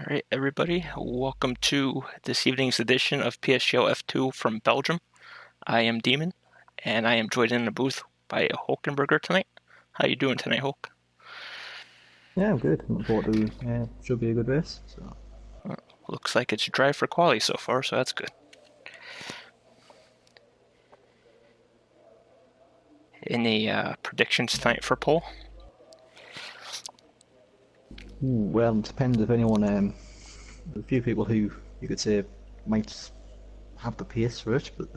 Alright, everybody, welcome to this evening's edition of PSGL F2 from Belgium. I am Demon, and I am joined in the booth by Hulkenberger tonight. How you doing tonight, Hulk? Yeah, I'm good. Looking forward to should be a good race. So Looks like it's dry for quali so far, so that's good. Any predictions tonight for pole? well, it depends if anyone. There's a few people who you could say might have the pace for it, but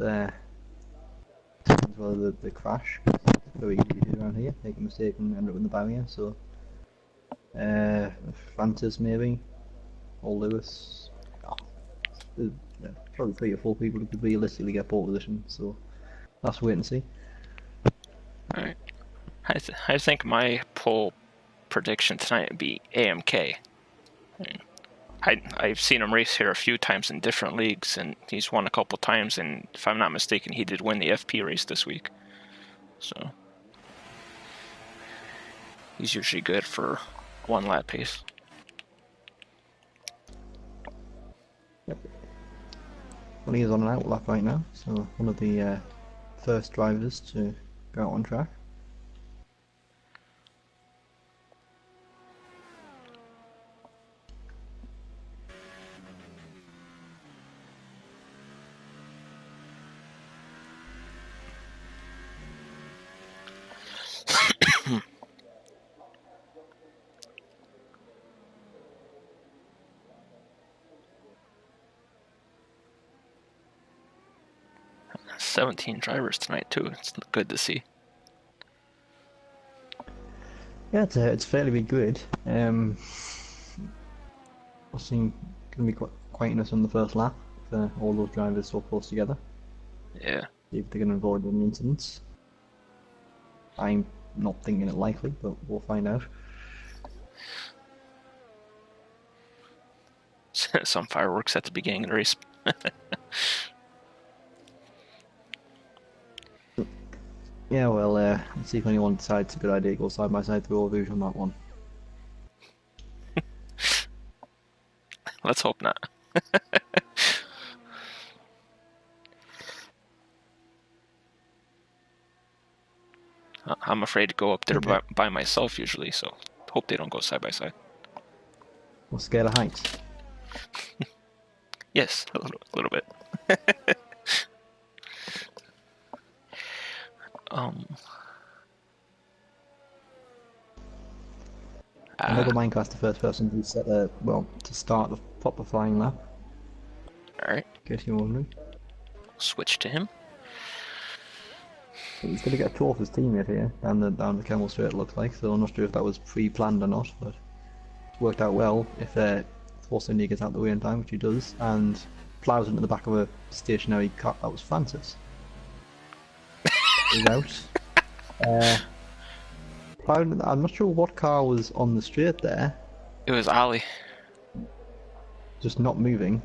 depends whether they crash. It's very easy to do around here. Make a mistake and end up in the barrier. So Francis maybe or Lewis. Oh, there's, probably 3 or 4 people who could realistically get pole position. So that's wait and see. Alright. I think my pole prediction tonight would be AMK. I've seen him race here a few times in different leagues, and he's won a couple times, and if I'm not mistaken, he did win the FP race this week. So he's usually good for one lap pace. Yep. Well, he is on an out lap right now, so one of the first drivers to go out on track. There's 17 drivers tonight too. It's good to see. Yeah, it's fairly good. I think going to be quite interesting on the first lap if all those drivers so close together. Yeah. See if they can avoid any incidents. I'm not thinking it likely, but we'll find out. Some fireworks at the beginning of the race. Yeah, well, let's see if anyone decides it's a good idea to go side by side through overview on that one. Let's hope not. I'm afraid to go up there by myself usually, so hope they don't go side by side. We'll scale of heights. Yes, a little bit. Another Minecraft, the first person to set to start the proper flying lap. Alright. In case you're wondering. Switch to him. He's going to get a tour of his teammate here down the Camel Straight, it looks like. So I'm not sure if that was pre-planned or not, but it's worked out well. If Force India gets out the way in time, which he does, and plows into the back of a stationary car, that was Francis. He's out. I'm not sure what car was on the straight there. It was Ali. Just not moving.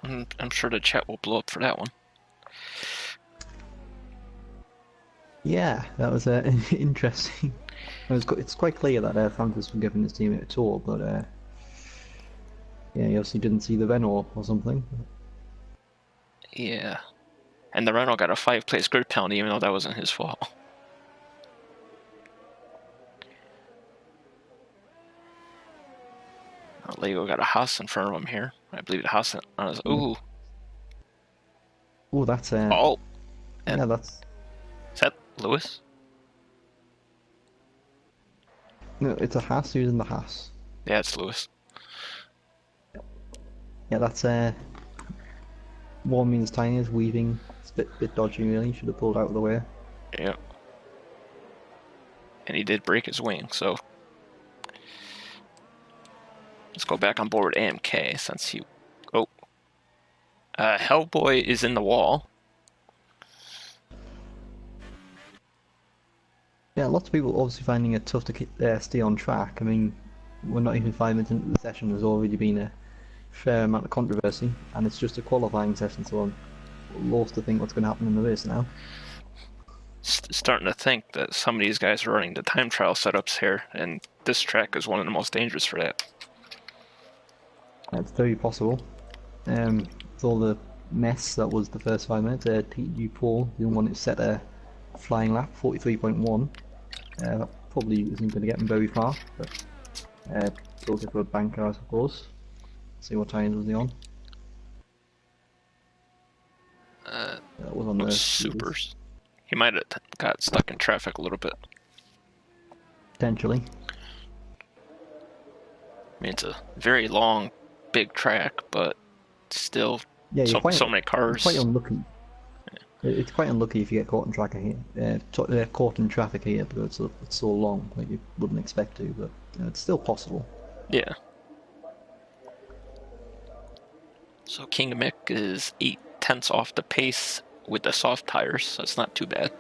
I'm sure the chat will blow up for that one. Yeah, that was interesting. It's quite clear that Francis was giving his teammate a tour, but yeah, he obviously didn't see the Renault or something. Yeah. And the Renault got a 5-place grid penalty, even though that wasn't his fault. Lego got a Haas in front of him here. I believe the Haas on his. Ooh. Oh, that's Oh. And yeah, that's. Is that Lewis? No, it's a Haas using the Haas. Yeah, it's Lewis. Yeah, that's 1 means tiniest weaving. It's a bit dodgy, really. Should have pulled out of the way. Yep. And he did break his wing, so let's go back on board AMK since he. Oh. Hellboy is in the wall. Yeah, lots of people obviously finding it tough to stay on track. I mean, we're not even 5 minutes into the session. There's already been a fair amount of controversy, and it's just a qualifying session, so I'm lost to think what's going to happen in the race now. starting to think that some of these guys are running the time trial setups here, and this track is one of the most dangerous for that. It's very possible. With all the mess that was the first 5 minutes, TG Paul, the one that set a flying lap, 43.1. Probably isn't going to get him very far, but it's also for a banker, I suppose. See what tyres was he on? That was on the Supers. He might have got stuck in traffic a little bit. Potentially. I mean, it's a very long, big track, but still, Yeah, so many cars. It's quite unlucky. It's quite unlucky if you get caught in traffic here. Caught in traffic here because it's so long, like you wouldn't expect to, but it's still possible. Yeah. So King Mick is 8/10 off the pace with the soft tires, so it's not too bad.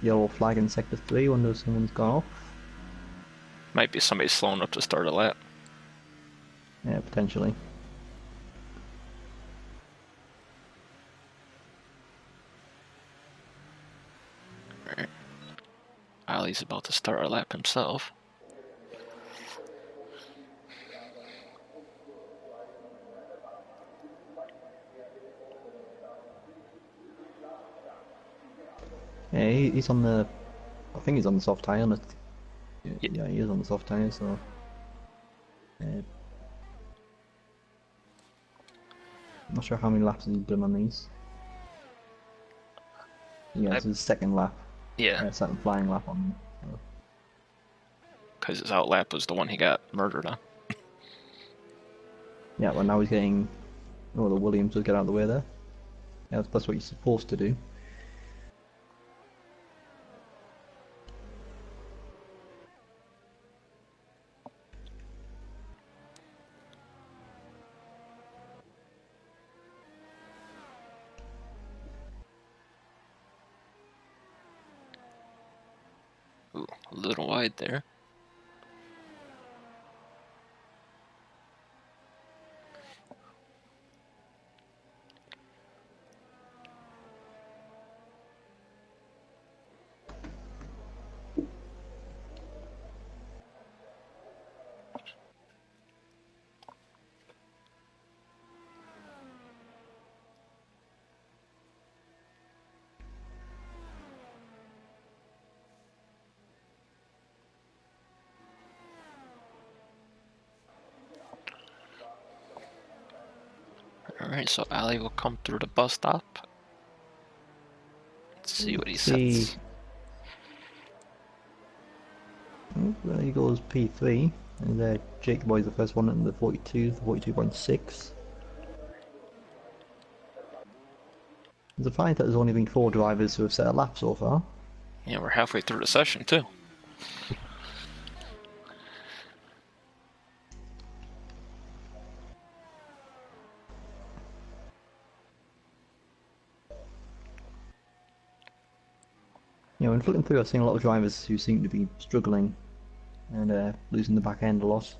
Yellow flag in sector 3 when someone's gone off. Might be somebody slowing up to start a lap. Yeah, potentially. Alright. Ali's about to start a lap himself. Yeah, he's on the. I think he's on the soft tyre. Yeah. Yeah, he is on the soft tyre. So. I'm not sure how many laps he's done on these. Yeah, it's his second lap. Yeah. Second flying lap on them. Because his outlap was the one he got murdered on. Yeah, well now he's getting. Oh, the Williams will get out of the way there. Yeah, that's what you're supposed to do. Ooh, a little wide there. Alright, so Ali will come through the bus stop. Let's see what he sets. Oh, there he goes, P3. And Jake Boy's the first one in the 42, the 42.6. There's a fact that there's only been 4 drivers who have set a lap so far. Yeah, we're halfway through the session too. You know, when flipping through, I've seen a lot of drivers who seem to be struggling and losing the back end a lot.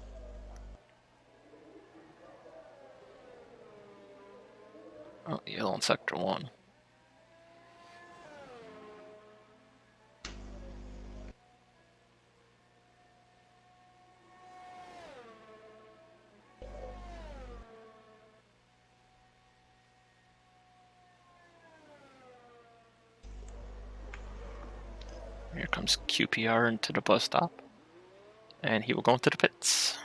Oh, yellow in sector 1. Here comes QPR into the bus stop. And he will go into the pits.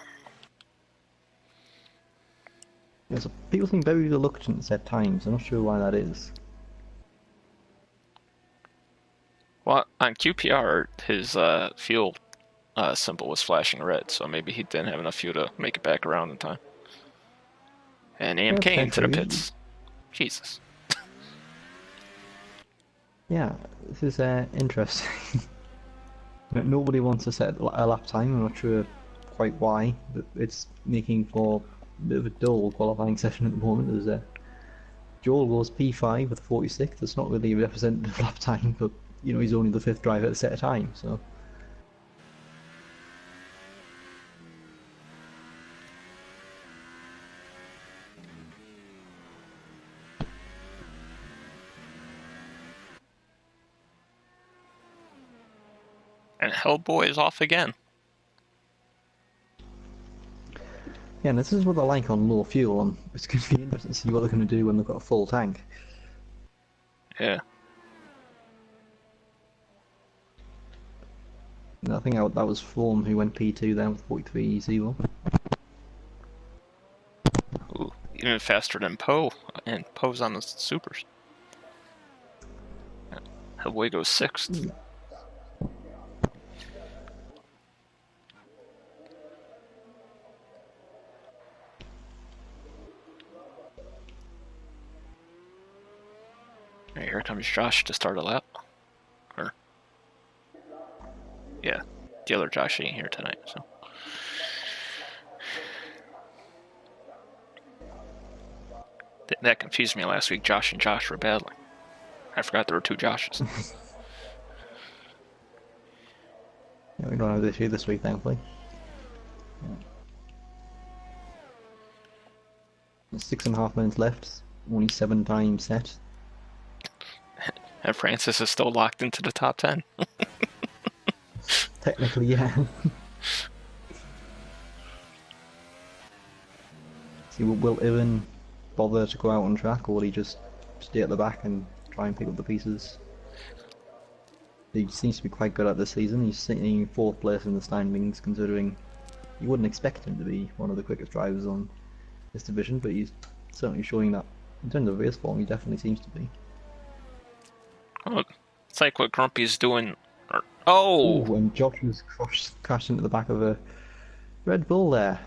Yeah, so people seem very reluctant to set times. I'm not sure why that is. Well, on QPR, his fuel symbol was flashing red, so maybe he didn't have enough fuel to make it back around in time. And AMK into the pits. Jesus. Yeah, this is interesting. Nobody wants to set a lap time. I'm not sure quite why, but it's making for a bit of a dull qualifying session at the moment. As Joel goes P5 with 46. That's not really a representative lap time, but you know he's only the fifth driver to set a time, so. And Hellboy is off again. Yeah, and this is what they're like on low fuel, and it's going to be interesting to see what they're going to do when they've got a full tank. Yeah. And I think that was Form who went P2 then with 43.0. Ooh, even faster than Poe, and Poe's on the supers. Hellboy goes 6th. Here comes Josh to start a lap. Or, yeah, the other Josh ain't here tonight, so. That confused me last week. Josh and Josh were battling. I forgot there were two Joshes. Yeah, we don't have this issue this week, thankfully. Yeah. 6.5 minutes left. Only 7 times set. And Francis is still locked into the top 10. Technically, yeah. See, will Evan bother to go out on track, or will he just stay at the back and try and pick up the pieces? He seems to be quite good at this season. He's sitting in 4th place in the standings, considering you wouldn't expect him to be one of the quickest drivers on this division, but he's certainly showing that in terms of race form, he definitely seems to be. Oh, it's like what Grumpy's doing. Oh! Ooh, and Josh was crashed into the back of a Red Bull there.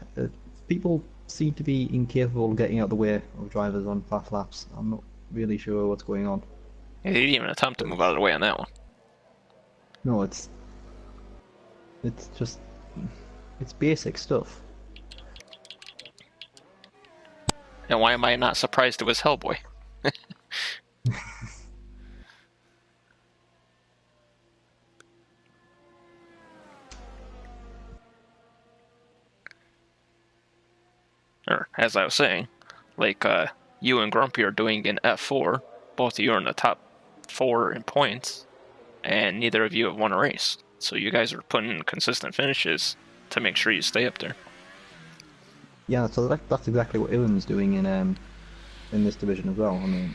People seem to be incapable of getting out of the way of drivers on fast laps. I'm not really sure what's going on. He didn't even attempt to move out of the way on that one. No, it's just it's basic stuff. And why am I not surprised it was Hellboy? Or, as I was saying, like you and Grumpy are doing in F4. Both of you are in the top 4 in points, and neither of you have won a race. So you guys are putting in consistent finishes to make sure you stay up there. Yeah, so that's exactly what Illan's doing in this division as well. I mean,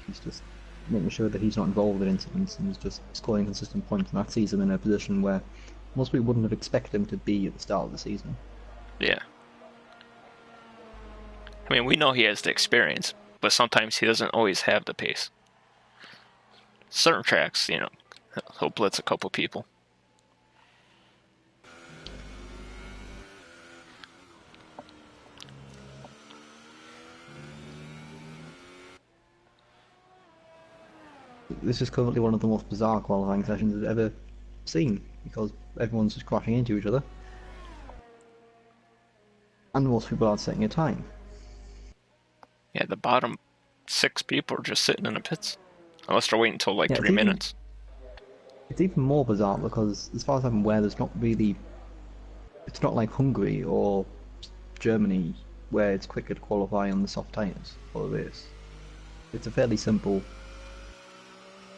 he's just making sure that he's not involved in incidents and he's just scoring consistent points, and that sees him in a position where most people wouldn't have expected him to be at the start of the season. Yeah. I mean, we know he has the experience, but sometimes he doesn't always have the pace. Certain tracks, you know, he'll blitz a couple people. This is currently one of the most bizarre qualifying sessions I've ever seen, because everyone's just crashing into each other. And most people aren't setting a time. Yeah, the bottom 6 people are just sitting in the pits. Unless they're waiting until like 3 minutes. It's even more bizarre because, as far as I'm aware, there's not really... It's not like Hungary or Germany, where it's quicker to qualify on the soft tyres for the race. It's a fairly simple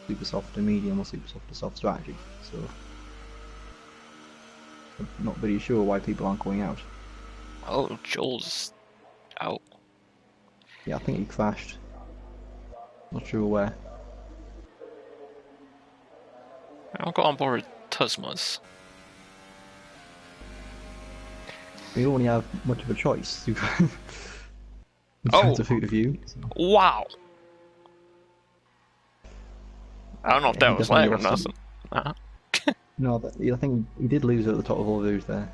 super soft to medium or super soft to soft strategy, so I'm not really sure why people aren't going out. Oh, Joel's out. Yeah, I think he crashed. Not sure where. I'll go on board Tusmas. We don't really have much of a choice. Oh! To food of you. So. Wow! I don't know if that was lag or nothing. No, I think he did lose at the top of all those there.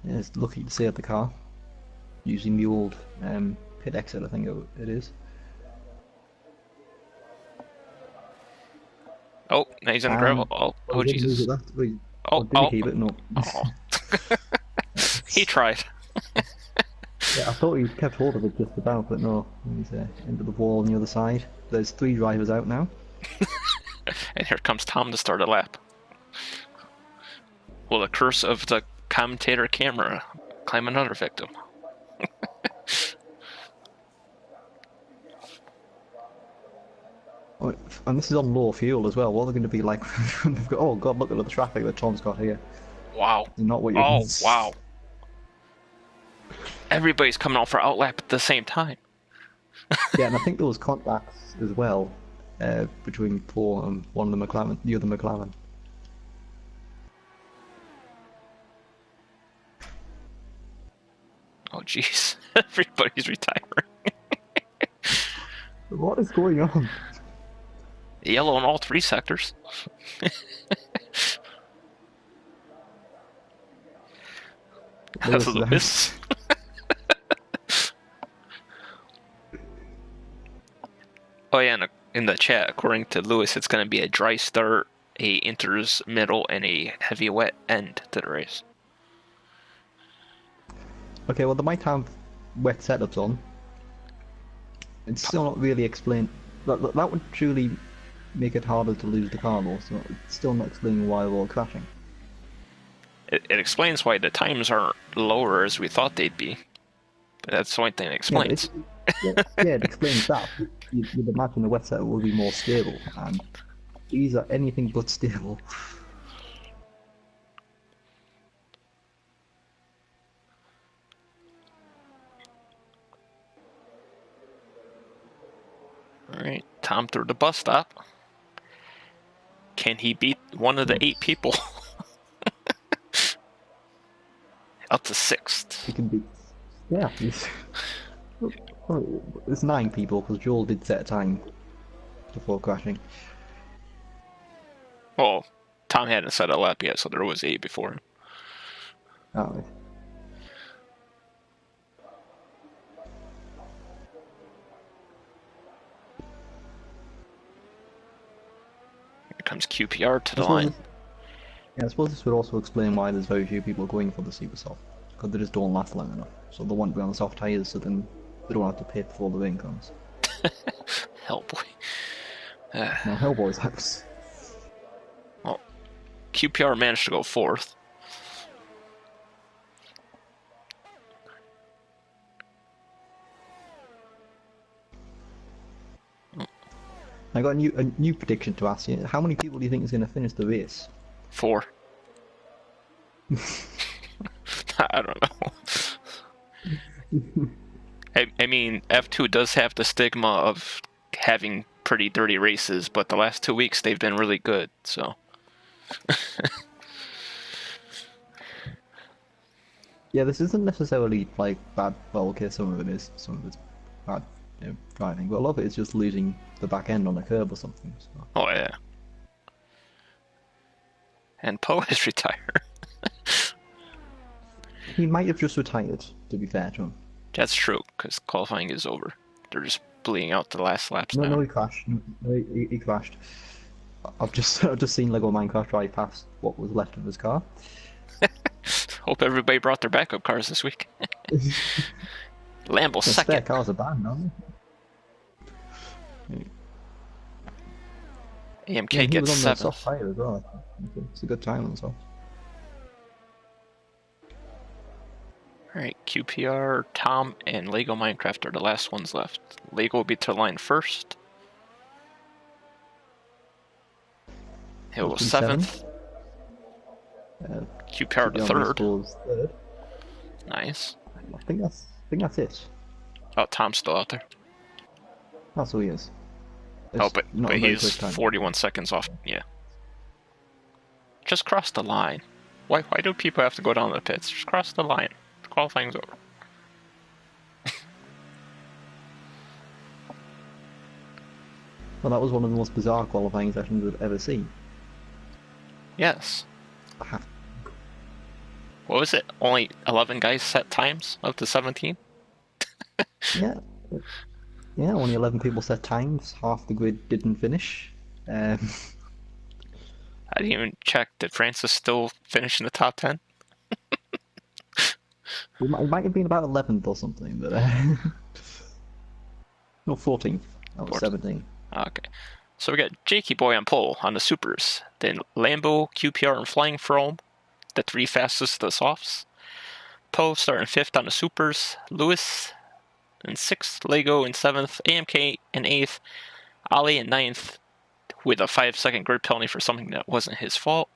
Yeah, it's lucky to save the car using the old pit exit, I think it is. Oh, now he's in the gravel. Oh, Oh, oh he didn't lose Jesus. it last week. Oh, Or did he oh, keep it? No. oh. He That's- tried. yeah, I thought he kept hold of it just about, but no. He's into the wall on the other side. There's 3 drivers out now. And here comes Tom to start a lap. Will the curse of the commentator camera claim another victim? Oh, and this is on low fuel as well. What are they going to be like? Oh god, look at the traffic that Tom's got here. Wow. Not what you. Oh, wow. Everybody's coming out for outlap at the same time. Yeah, and I think there was contacts as well between Paul and one of the McLaren, the other McLaren. Oh, jeez. Everybody's retiring. What is going on? Yellow in all 3 sectors. That's Lewis. Oh yeah, in the chat, according to Lewis, it's going to be a dry start, a inters middle, and a heavy wet end to the race. Okay, well they might have wet setups on. It's still not really explained. That would truly make it harder to lose the car though, so it's still not explaining why we're all crashing. It explains why the times aren't lower as we thought they'd be. But that's the only thing it explains. Yeah, it explains that. You'd imagine the wet setup would be more stable, and these are anything but stable. Alright, Tom through the bus stop. Can he beat one of the 8 people? Up to 6th. He can beat. Yeah, it's 9 people because Joel did set a time before crashing. Well, Tom hadn't set a lap yet, so there was 8 before him. Oh. Here comes QPR to the line. Yeah, I suppose this would also explain why there's very few people going for the super soft, because they just don't last long enough. So they want to be on the soft tyres, so then they don't have to pit before the rain comes. Hellboy. Now Hellboy's house. Well, QPR managed to go 4th. I got a new prediction to ask you. How many people do you think is going to finish the race? 4. I don't know. I mean, F2 does have the stigma of having pretty dirty races, but the last 2 weeks they've been really good, so. Yeah, this isn't necessarily like bad. Well, okay, some of it is. Some of it's bad driving, but a lot of it is just losing the back end on a curb or something. So. Oh yeah. And Poe is retired. He might have just retired, to be fair to him. That's true, because qualifying is over. They're just bleeding out the last laps now. No, he crashed. No, he crashed. I've just seen Lego Minecraft drive past what was left of his car. Hope everybody brought their backup cars this week. Lambo second. Spare cars are banned, aren't they? AMK gets 7th. Soft tire as well. It's a good time on the soft. Alright, QPR, Tom, and Lego Minecraft are the last ones left. Lego will be to line first. He'll go 7th. QPR to 3rd. Nice. I think that's it. Oh, Tom's still out there. That's who he is. Oh, but he's 41 seconds off. Yeah. Just cross the line. Why do people have to go down to the pits? Just cross the line. The qualifying's over. Well, that was one of the most bizarre qualifying sessions I've ever seen. Yes. What was it? Only 11 guys set times out to 17? Yeah. Yeah, only 11 people set times. Half the grid didn't finish. I didn't even check. Did Francis still finish in the top 10? It might have been about 11th or something, but no, 14th. That was 17. Okay. So we got Jakey Boy on pole on the supers. Then Lambo, QPR, and Flying Frome, the three fastest of the softs. Poe starting 5th on the supers. Lewis in 6th. Lego in 7th. AMK in 8th. Ali in 9th with a 5-second grid penalty for something that wasn't his fault.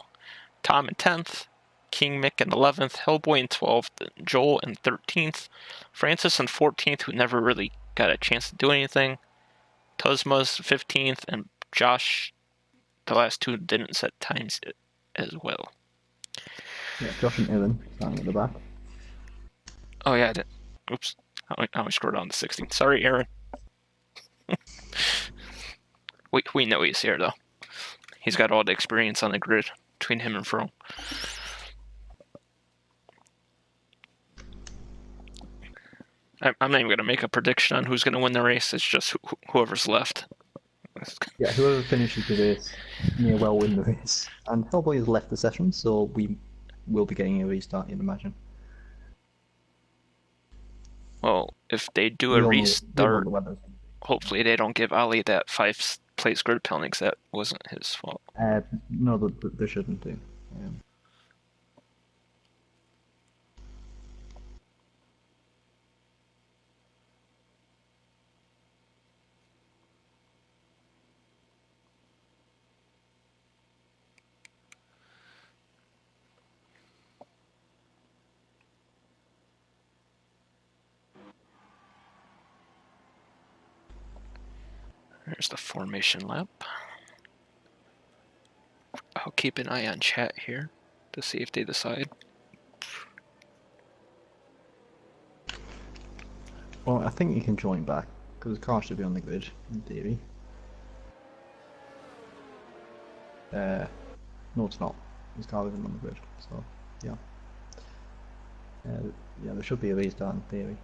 Tom in 10th. King Mick in 11th. Hellboy in 12th. Joel in 13th. Francis in 14th, who never really got a chance to do anything. Tuzma's 15th. And Josh, the last two didn't set times as well. Yeah, Josh and Evan starting at the back. Oh, yeah, I did. Oops. I scrolled on to 16th. Sorry, Aaron. we know he's here, though. He's got all the experience on the grid between him and Frome. I'm not even going to make a prediction on who's going to win the race. It's just whoever's left. Yeah, whoever finishes the race may well win the race. And Hellboy has left the session, so we will be getting a restart, you'd imagine. Well, if they do a restart, hopefully they don't give Ali that 5th-place grid penalty, because that wasn't his fault. No, they shouldn't do. There's the formation lap. I'll keep an eye on chat here to see if they decide. Well, I think you can join back, because the car should be on the grid, in theory. No, it's not. His car isn't on the grid, so, yeah. Yeah, there should be a restart in theory.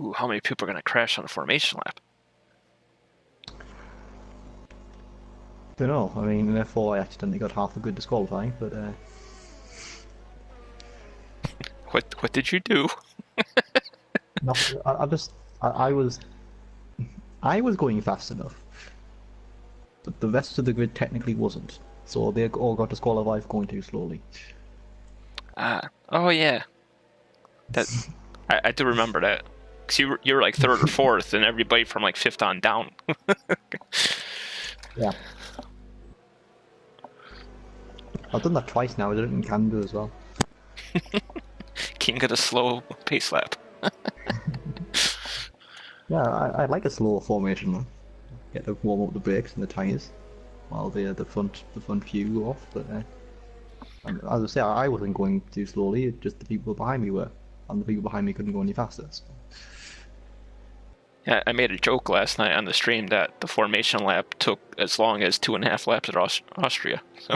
Ooh, how many people are going to crash on a formation lap? Don't know. I mean, in F4 I accidentally got half the grid disqualifying, but What did you do? I was going fast enough, but the rest of the grid technically wasn't. So they all got disqualified for going too slowly. Oh yeah. That I do remember that. Cause you were like 3rd or 4th, and everybody from like 5th on down. Yeah. I've done that twice now. I did it in Canada as well. King got a slow pace lap. Yeah, I like a slower formation though. Get to warm up the brakes and the tyres while the front few go off. But as I say, I wasn't going too slowly. Just the people behind me were, and the people behind me couldn't go any faster. So. Yeah, I made a joke last night on the stream that the formation lap took as long as 2.5 laps at Austria. So.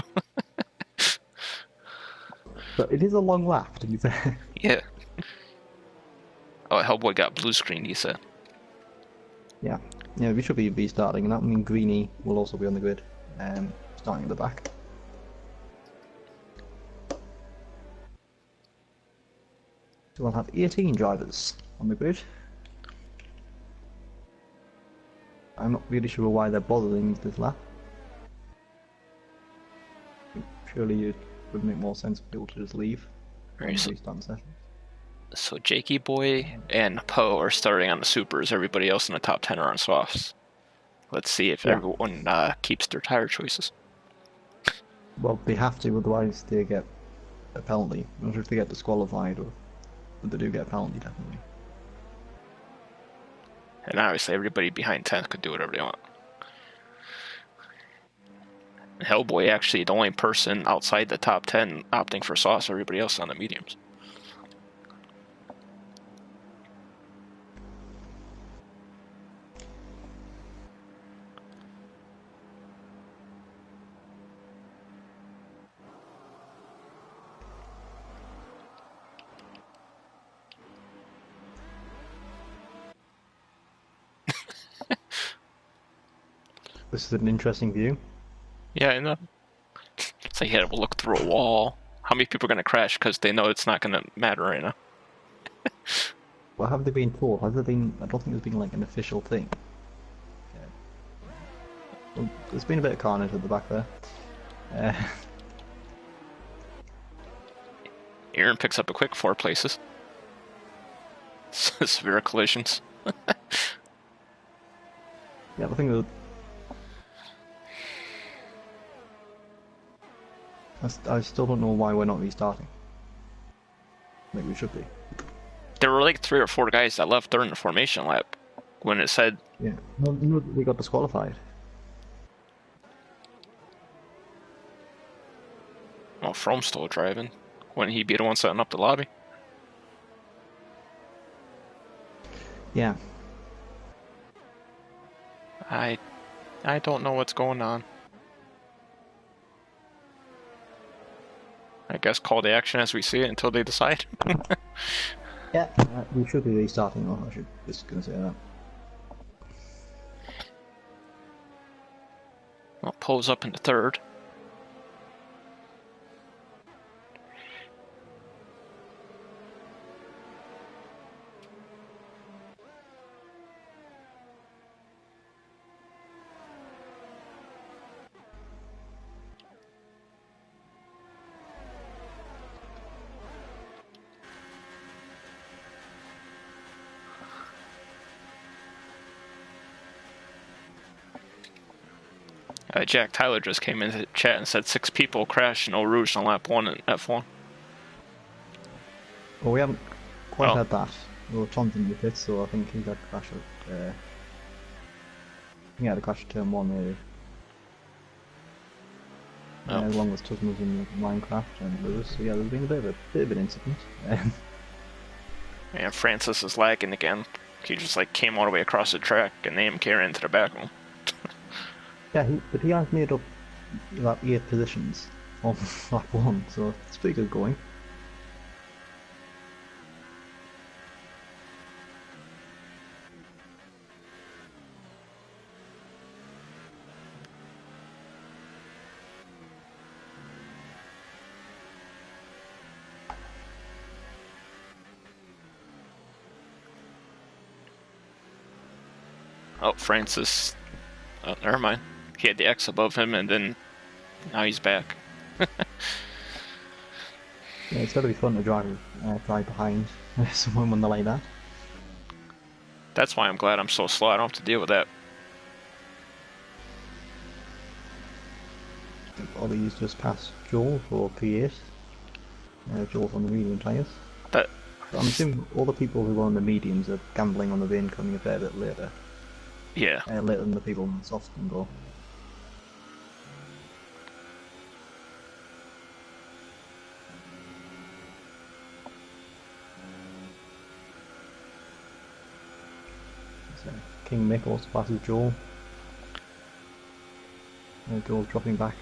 But it is a long lap, to be fair. Yeah. Oh, Hellboy got blue screened, he said. Yeah, we should be restarting, and that means Greenie will also be on the grid, starting at the back. So we'll have 18 drivers on the grid. I'm not really sure why they're bothering this lap. Surely it would make more sense for people to just leave and restart the session. So Jakey Boy and Poe are starting on the supers. Everybody else in the top 10 are on softs. Let's see if everyone keeps their tire choices. Well, they have to, otherwise they get a penalty. I'm not sure if they get disqualified, but they do get a penalty, definitely. And obviously everybody behind 10th could do whatever they want. And Hellboy actually the only person outside the top 10 opting for softs, everybody else on the mediums. This is an interesting view. Yeah, I know. It's like, yeah, we'll look through a wall. How many people are going to crash because they know it's not going to matter right now? What have they been told? Has there been? I don't think there's been like an official thing. Yeah. Well, there's been a bit of carnage at the back there. Uh, Aaron picks up a quick 4 places. Severe collisions. yeah, I think that I still don't know why we're not restarting. Like we should be. There were like 3 or 4 guys that left during the formation lap when it said. Yeah. No, we got disqualified. Well, Frome's still driving. When he be the one setting up the lobby. Yeah. I don't know what's going on. I guess call the action as we see it until they decide. Yeah. We should be restarting though. I should just gonna say that. Well, pulls up into 3rd. Jack Tyler just came into the chat and said 6 people crashed in Eau Rouge on lap 1 in F1. Well, we haven't quite had that. Well, Tom's in the pits, so I think he got crashed at. He had a crash at turn 1 maybe. Along with Tusman was in Minecraft and Lewis. So yeah, there's been a bit of an incident. And Francis is lagging again. He just like came all the way across the track and AMK ran into the back of him. Yeah, but he has made up like 8 positions on lap 1, so it's pretty good going. Oh, Francis. Oh, never mind. He had the X above him, and then now he's back. Yeah, it's got to be fun to drive behind someone when they're like that. That's why I'm glad I'm so slow. I don't have to deal with that. Ollie's just passed Joel for P8. Joel's on the medium tyres. That. So I'm assuming all the people who are on the mediums are gambling on the VIN coming a fair bit later. Yeah. Later than the people on the soft can go. So King Mick also passes Joel. Joel's dropping back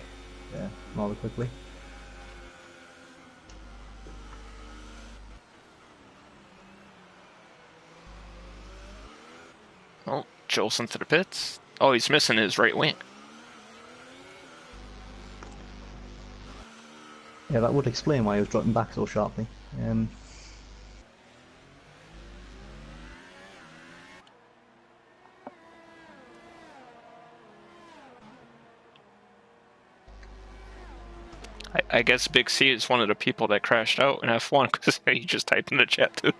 rather quickly. Oh, Joel's into the pits. Oh, he's missing his right wing. Yeah, that would explain why he was dropping back so sharply. I guess Big C is one of the people that crashed out in F1 because he just typed in the chat too.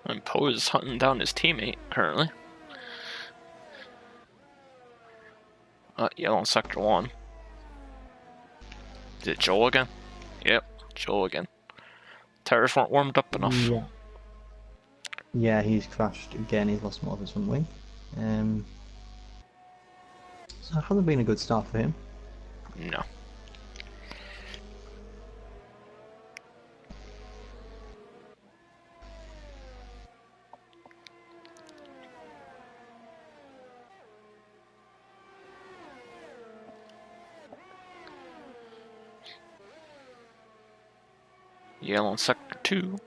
And Poe is hunting down his teammate currently. Yellow in sector 1. Is it Joel again? Yep, Joel again. Tires weren't warmed up enough. Yeah, he's crashed again. He's lost more of his front wing. So it hasn't been a good start for him. No. Yellow in sector 2.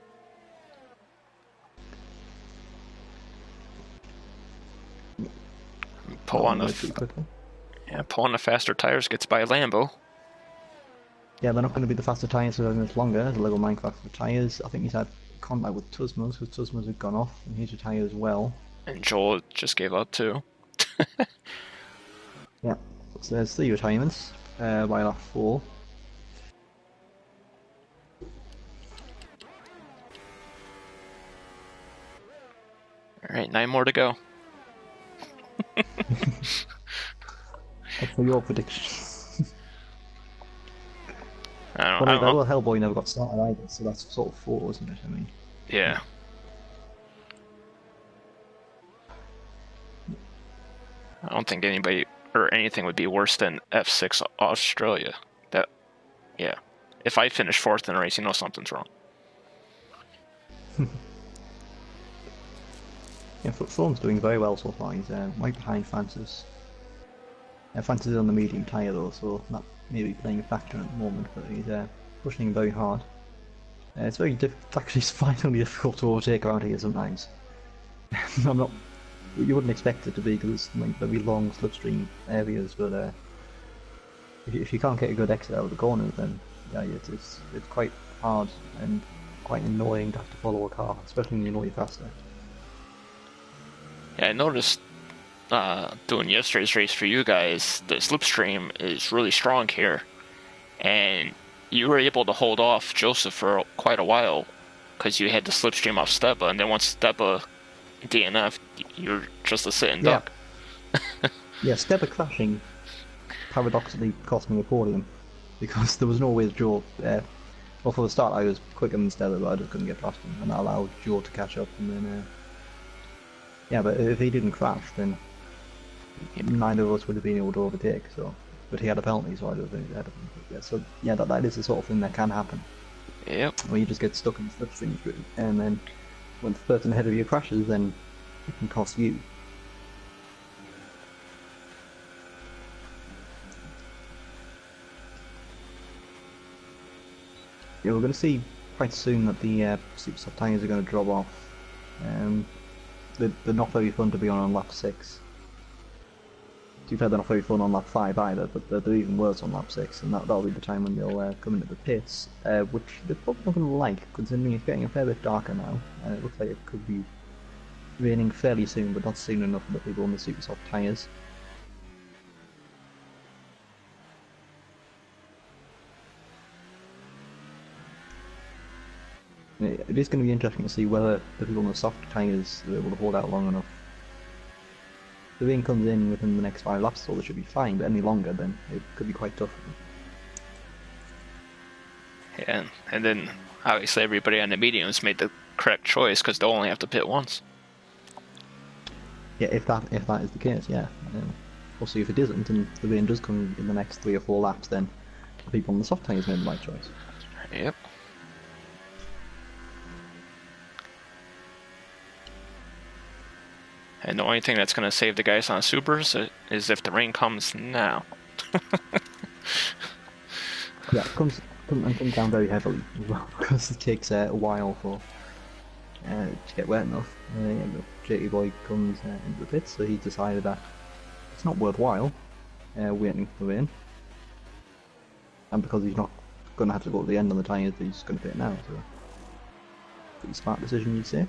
Pull on Pretty quickly. pull on the faster tires, gets by Lambo. Yeah, they're not going to be the faster tyres for much longer. The Lego Minecraft for tyres. I think he's had contact with Tusmas, because Tusmas had gone off, and he's retired as well. And Joel just gave up too. Yeah, so there's 3 retirements by lap 4. Alright, 9 more to go. What's for your prediction? I don't know. Well, Hellboy never got started either, so that's sort of 4, isn't it? I mean, Yeah. I don't think anybody or anything would be worse than F6 Australia. Yeah. If I finish 4th in a race, you know something's wrong. yeah, Thorne's doing very well so far. He's right behind Francis. Francis is on the medium tyre though, so that may be playing a factor at the moment, but he's pushing him very hard. It's very actually surprisingly difficult to overtake around here sometimes. I'm not. You wouldn't expect it to be because it's like very long slipstream areas, but if you can't get a good exit out of the corners, then yeah, it's quite hard and quite annoying to have to follow a car, especially when you know you're faster. Yeah, I noticed doing yesterday's race for you guys, the slipstream is really strong here, and you were able to hold off Joseph for quite a while because you had the slipstream off Steppa, and then once Steppa DNF, you're just a sitting duck. Yeah, Steppa crashing paradoxically cost me a podium because there was no way Joe. Well, for the start, I was quicker than Steppa, but I just couldn't get past him, and that allowed Joe to catch up, and then. Yeah, but if he didn't crash, then neither of us would have been able to overtake. So, but he had a penalty, so I don't think he had a penalty. Yeah, so yeah, that is the sort of thing that can happen. Yep. Where you just get stuck in the slipstream, and then when the person ahead of you crashes, then it can cost you. Yeah, we're going to see quite soon that the super soft tyres are going to drop off. They're not very fun to be on lap 6. To be fair, they're not very fun on lap 5 either, but they're even worse on lap 6, and that'll be the time when they'll come into the pits, which they're probably not going to like, considering it's getting a fair bit darker now, and it looks like it could be raining fairly soon, but not soon enough for the people on the super soft tyres. It is going to be interesting to see whether the people on the soft tyres are able to hold out long enough. If the rain comes in within the next 5 laps, so they should be fine, but any longer, then it could be quite tough. Yeah, and then obviously everybody on the mediums made the correct choice because they'll only have to pit once. Yeah, if that is the case, yeah. Also, if it isn't, and the rain does come in the next 3 or 4 laps, then the people on the soft tyres made the right choice. Yep. And the only thing that's going to save the guys on Supers is if the rain comes now. Yeah, it comes down very heavily as well, because it takes a while for to get wet enough. JT Boy comes into the pits, so he decided that it's not worthwhile waiting for the rain. And because he's not going to have to go to the end on the tyres, he's going to pit now, so pretty smart decision, you'd say.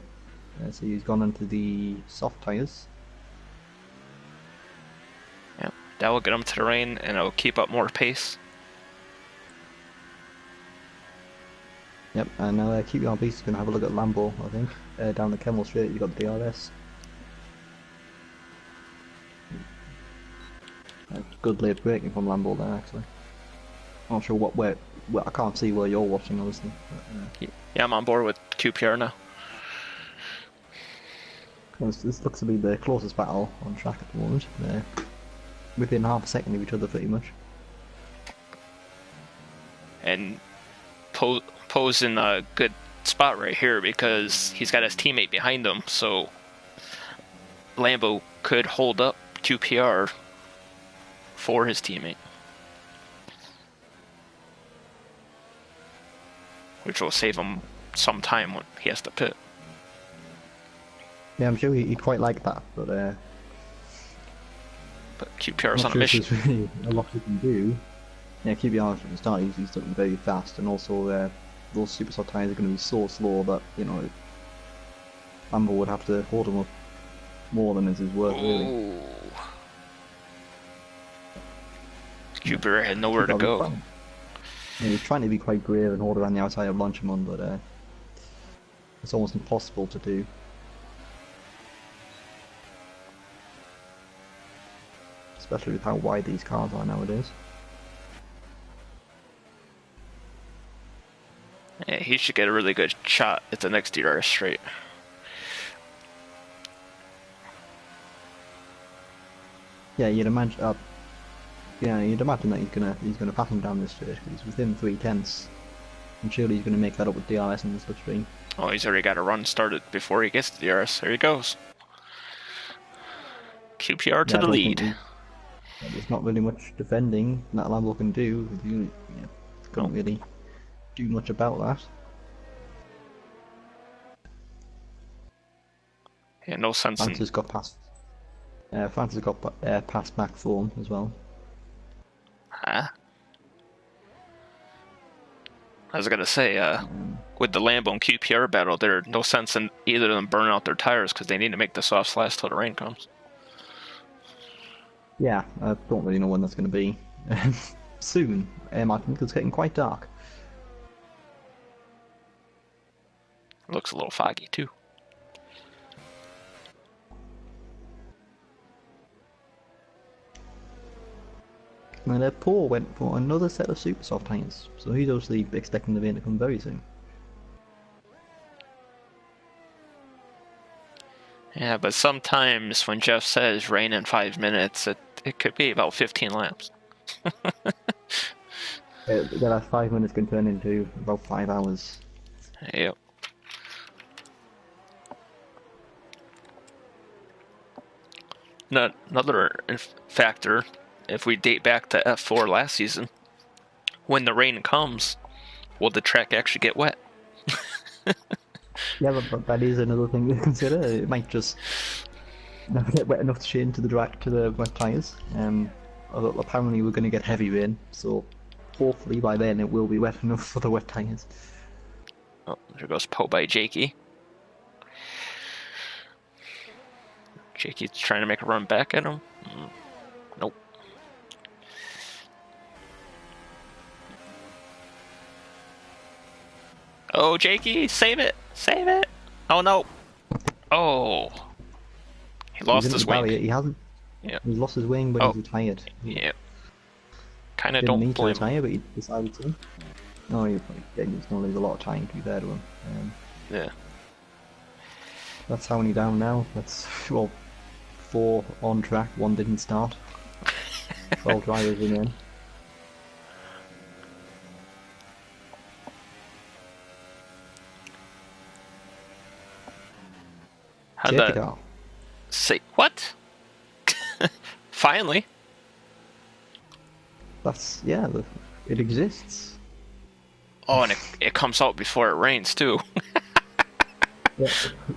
So he's gone into the soft tyres. Yep, that will get him to the rain, and it'll keep up more pace. Yep, and now QPRB is going to have a look at Lambo, I think. Down the Kemmel Straight, you've got the DRS. Good late braking from Lambo there, actually. I'm not sure where I can't see where you're watching, obviously. But, yeah, I'm on board with QPR now. This looks to be the closest battle on track at the moment. They're within half a second of each other, pretty much. And Poe's in a good spot right here because he's got his teammate behind him, so Lambo could hold up QPR for his teammate. which will save him some time when he has to pit. Yeah, I'm sure he'd quite like that, but QPR I'm is not on a sure if mission. there's really a lot he can do. Yeah, QPR from the start, he's looking very fast, and also those super soft tyres are going to be so slow that, you know, Lambo would have to hold him up more than is his worth, really. Ooh. QPR had nowhere to go. Yeah, he's trying to be quite brave and hold around the outside of Launchemon, but it's almost impossible to do. Especially with how wide these cars are nowadays. Yeah, he should get a really good shot at the next DRS straight. Yeah, you'd imagine. Yeah, you'd imagine that he's gonna pass him down this straight because he's within 3/10, and surely he's gonna make that up with DRS and the slipstream. Oh, he's already got a run started before he gets to DRS. There he goes. QPR to Yeah, I the don't think lead. there's not really much defending that Lambo can do. Couldn't really do much about that. Yeah, no sense in. Francis got past. Francis got past Mac Thorne as well. Huh? I was gonna say, with the Lambo and QPR battle, there's no sense in either of them burning out their tires because they need to make the softs last till the rain comes. Yeah, I don't really know when that's going to be. Soon, I think it's getting quite dark. It looks a little foggy too. And Paul went for another set of super soft tyres, so he's obviously expecting the rain to come very soon. Yeah, but sometimes when Jeff says rain in 5 minutes, it could be about 15 laps. The last 5 minutes can turn into about 5 hours. Yep. Another factor, if we date back to F4 last season, when the rain comes, will the track actually get wet? Yeah, but that is another thing to consider. It might just never get wet enough to change to the wet tyres. Although apparently we're going to get heavy rain, so hopefully by then it will be wet enough for the wet tyres. Oh, there goes Poe by Jakey. Jakey's trying to make a run back at him. Nope. Oh, Jakey, save it! Save it! Oh, no! Oh! He lost his wing. He hasn't. Yeah. He's lost his wing, but he's retired. Yeah. Kind of Didn't don't need to blame him. retire, but he decided to. No, he's going to lose a lot of time, to be fair to him. Yeah. That's how many down now. That's, well, 4 on track, 1 didn't start. 12 drivers remain. How'd Take it that off. say? What? Finally. That's, yeah, it exists. Oh, and it comes out before it rains, too.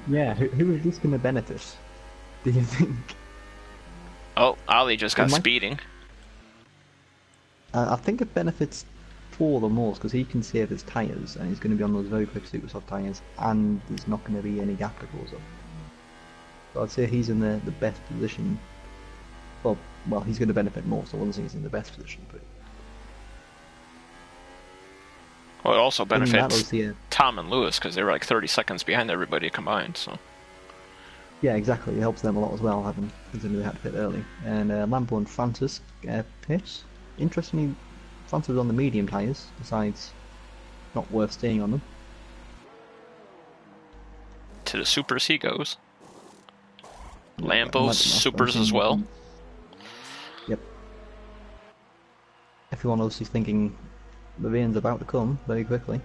Yeah, who is this going to benefit? Do you think? Oh, Ali just got speeding. I think it benefits Paul the most because he can save his tyres and he's going to be on those very quick super soft tyres and there's not going to be any gap that goes up. So I'd say he's in the best position. Well, he's going to benefit more, so I wouldn't say he's in the best position. But Well, it also benefits Tom and Lewis because they were like 30 seconds behind everybody combined. So yeah, exactly. It helps them a lot as well, having considering they had to pit early. And Lambo and Francis pit. Interestingly, Francis was on the medium tyres. Besides, not worth staying on them. To the supers he goes. Lambo's supers as well. Yep. Everyone else is thinking the rain's about to come very quickly.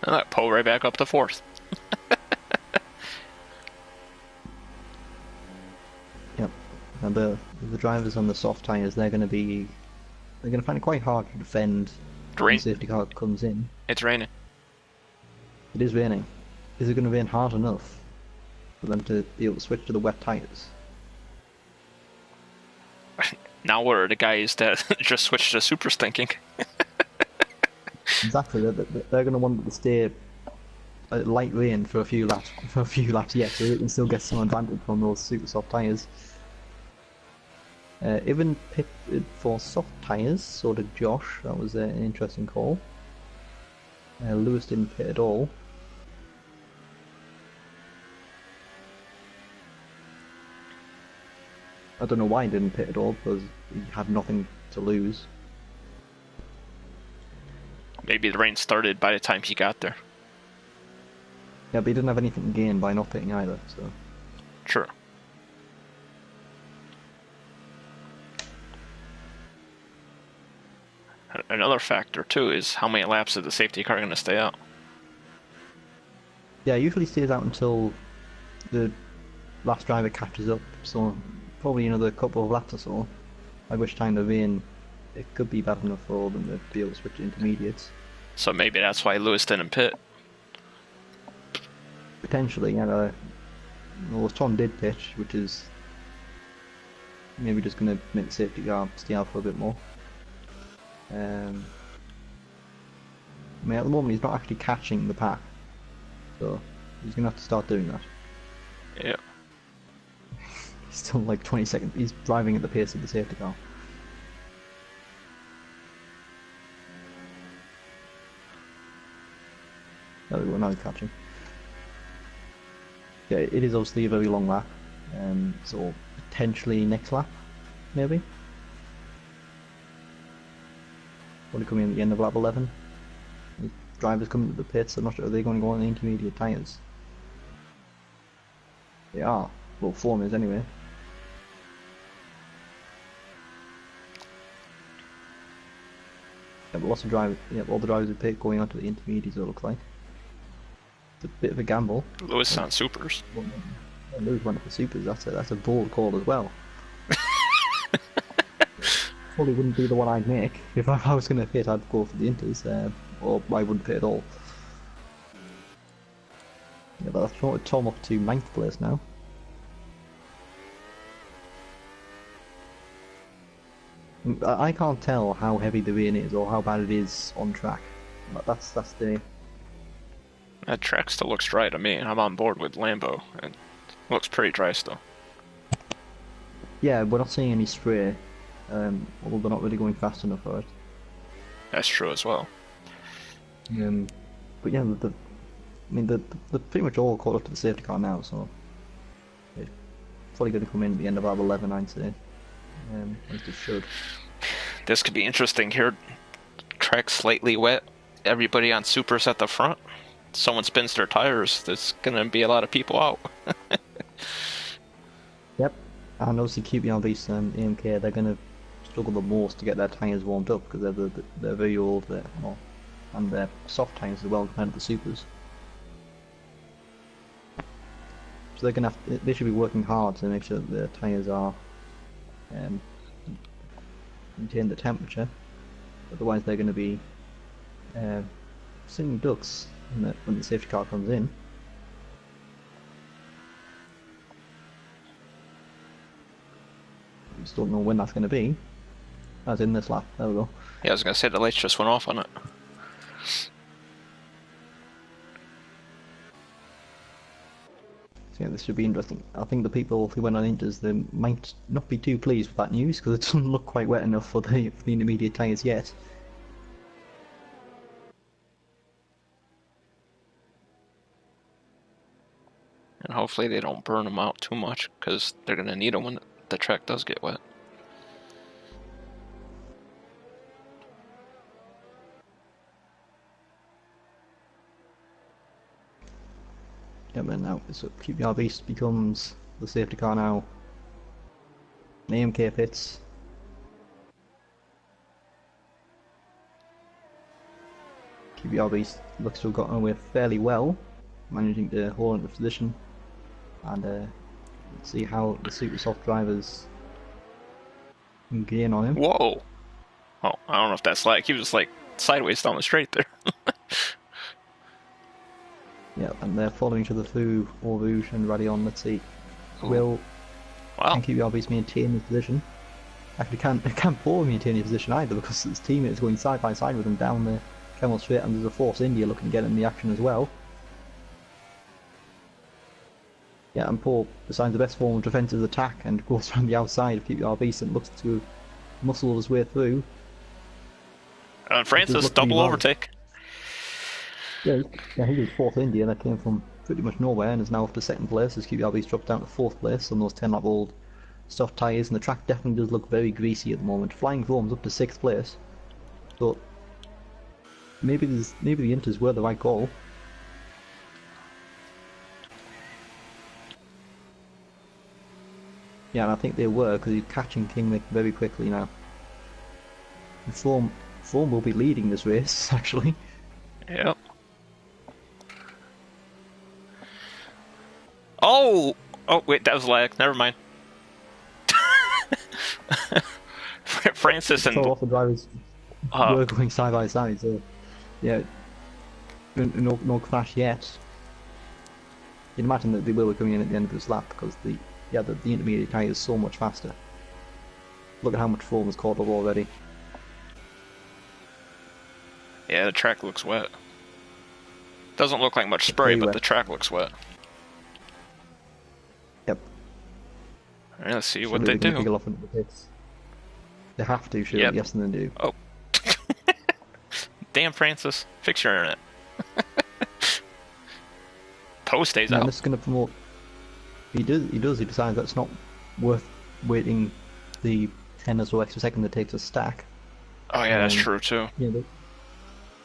And that Poe right back up to 4th. Yep. the drivers on the soft tyres, they're going to find it quite hard to defend when the Rain. safety car comes in. It's raining. It is raining. Is it going to rain hard enough for them to be able to switch to the wet tyres? Now what are the guys that just switched to supers thinking? Exactly. They're going to want to stay light rain for a few laps yet, so they can still get some advantage from those super soft tyres. Even pit for soft tyres, so did Josh. That was an interesting call. Lewis didn't pit at all. I don't know why he didn't pit at all, because he had nothing to lose. Maybe the rain started by the time he got there. Yeah, but he didn't have anything to gain by not pitting either, so... True. Another factor, too, is how many laps is the safety car going to stay out? Yeah, it usually stays out until the last driver catches up, so probably another couple of laps or so, by which time the rain, it could be bad enough for them to be able to switch to intermediates. So maybe that's why Lewis didn't pit. Potentially, yeah. Well, Tom did pitch, which is maybe just going to make the safety car stay out for a bit more. I mean, at the moment he's not actually catching the pack, so he's going to have to start doing that. Yeah. He's still like 20 seconds. He's driving at the pace of the safety car. There we go, now he's catching. Yeah, it is obviously a very long lap, so potentially next lap, maybe? Probably coming in at the end of lap 11. The drivers coming to the pits, I'm not sure, are they going to go on the intermediate tyres? They are. Well, form is anyway. Yeah, but lots of drivers, yeah, all the drivers are pit going on to the intermediates, it looks like. It's a bit of a gamble. Lewis on supers. Lewis went for supers, that's a bold call as well. Probably wouldn't be the one I'd make. If I was going to pit, I'd go for the inters, or I wouldn't pit at all. Yeah, but that's brought Tom up to 9th place now. I can't tell how heavy the rain is or how bad it is on track. That's the... That track still looks dry to me. I'm on board with Lambo, and it looks pretty dry still. Yeah, we're not seeing any spray, although they're not really going fast enough for it. That's true as well. But yeah, they're pretty much all caught up to the safety car now, so they're probably going to come in at the end of lap 11, I'd say. At least it should. This could be interesting here. Track slightly wet. Everybody on supers at the front. Someone spins their tires. There's going to be a lot of people out. Yep, and obviously QPR Beast and AMK, they're going to struggle the most to get their tyres warmed up because they're very old, and they're soft tyres as well compared to the supers. So they're going to they should be working hard to make sure that their tyres are maintain the temperature. Otherwise, they're going to be sitting ducks when the safety car comes in. We just don't know when that's going to be. As in this lap. There we go. Yeah, I was going to say the lights just went off on it. So yeah, this should be interesting. I think the people who went on inters, they might not be too pleased with that news because it doesn't look quite wet enough for the intermediate tyres yet. And hopefully they don't burn them out too much because they're going to need them when the track does get wet. Yeah, but now so QPR Beast becomes the safety car now. AMK pits. QPR Beast looks to have gotten away fairly well, managing to hold on to position, and let's see how the super soft drivers and gain on him. Whoa. Oh, I don't know if that's like he was like sideways down the straight there. Yeah, and they're following each other through Eau Rouge and Radion. Let's see. Will Wow. QPRBs maintain his position? Actually, can't Paul maintain his position either because his teammate is going side by side with him down the Camel Straight, and there's a Force India looking to get in the action as well. Yeah, and Paul decides the best form of defence is attack and goes around the outside of QPRB and looks to muscle his way through. Francis, double overtake. Yeah, he was fourth India that came from pretty much nowhere and is now up to second place as QPRB's dropped down to fourth place on those 10-lap old soft tyres, and the track definitely does look very greasy at the moment. Flying Foam's up to sixth place, so maybe the Inters were the right call. Yeah, and I think they were because he's catching Kingwick very quickly now. And Foam will be leading this race actually. Yep. Oh! Oh, wait, that was lag. Never mind. Francis and... So the drivers were going side by side, so... Yeah, no crash yet. You'd imagine that they will be coming in at the end of this lap because the intermediate tyre is so much faster. Look at how much foam has caught up already. Yeah, the track looks wet. Doesn't look like much spray, but the track looks wet. Yep. Alright, let's see what they do. Off into the pits. They have to, sure. Yep. Yes, and they do. Oh. Damn, Francis. Fix your internet. Post stays out. This is going to promote... He decides that it's not worth waiting the 10 or so extra seconds it takes to stack. Oh yeah, that's true too. Yeah,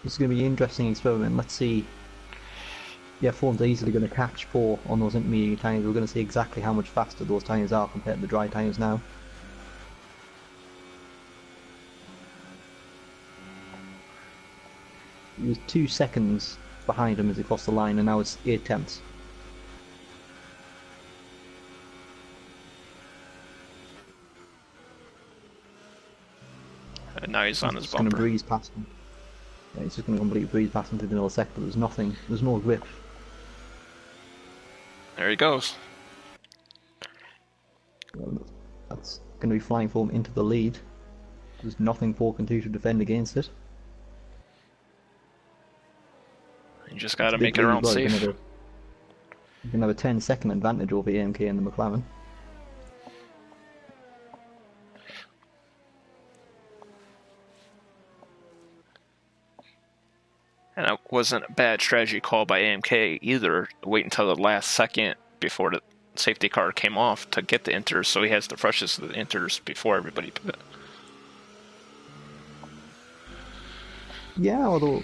this is going to be an interesting experiment. Let's see. Yeah, Foam's easily going to catch Paul on those intermediate tyres. We're going to see exactly how much faster those tyres are compared to the dry tyres now. He was 2 seconds behind him as he crossed the line, and now it's 8 tenths. And now he's on his bumper. Going to breeze past him. Yeah, he's just going to completely breeze past him through the middle sector. There's no grip. There he goes. That's going to be Flying Foam into the lead. There's nothing Paul can do to defend against it. You just got to make it around safe. You can have a 10-second advantage over AMK and the McLaren. And it wasn't a bad strategy call by AMK either. Wait until the last second before the safety car came off to get the inters, so he has the freshest of the inters before everybody pit. Yeah, although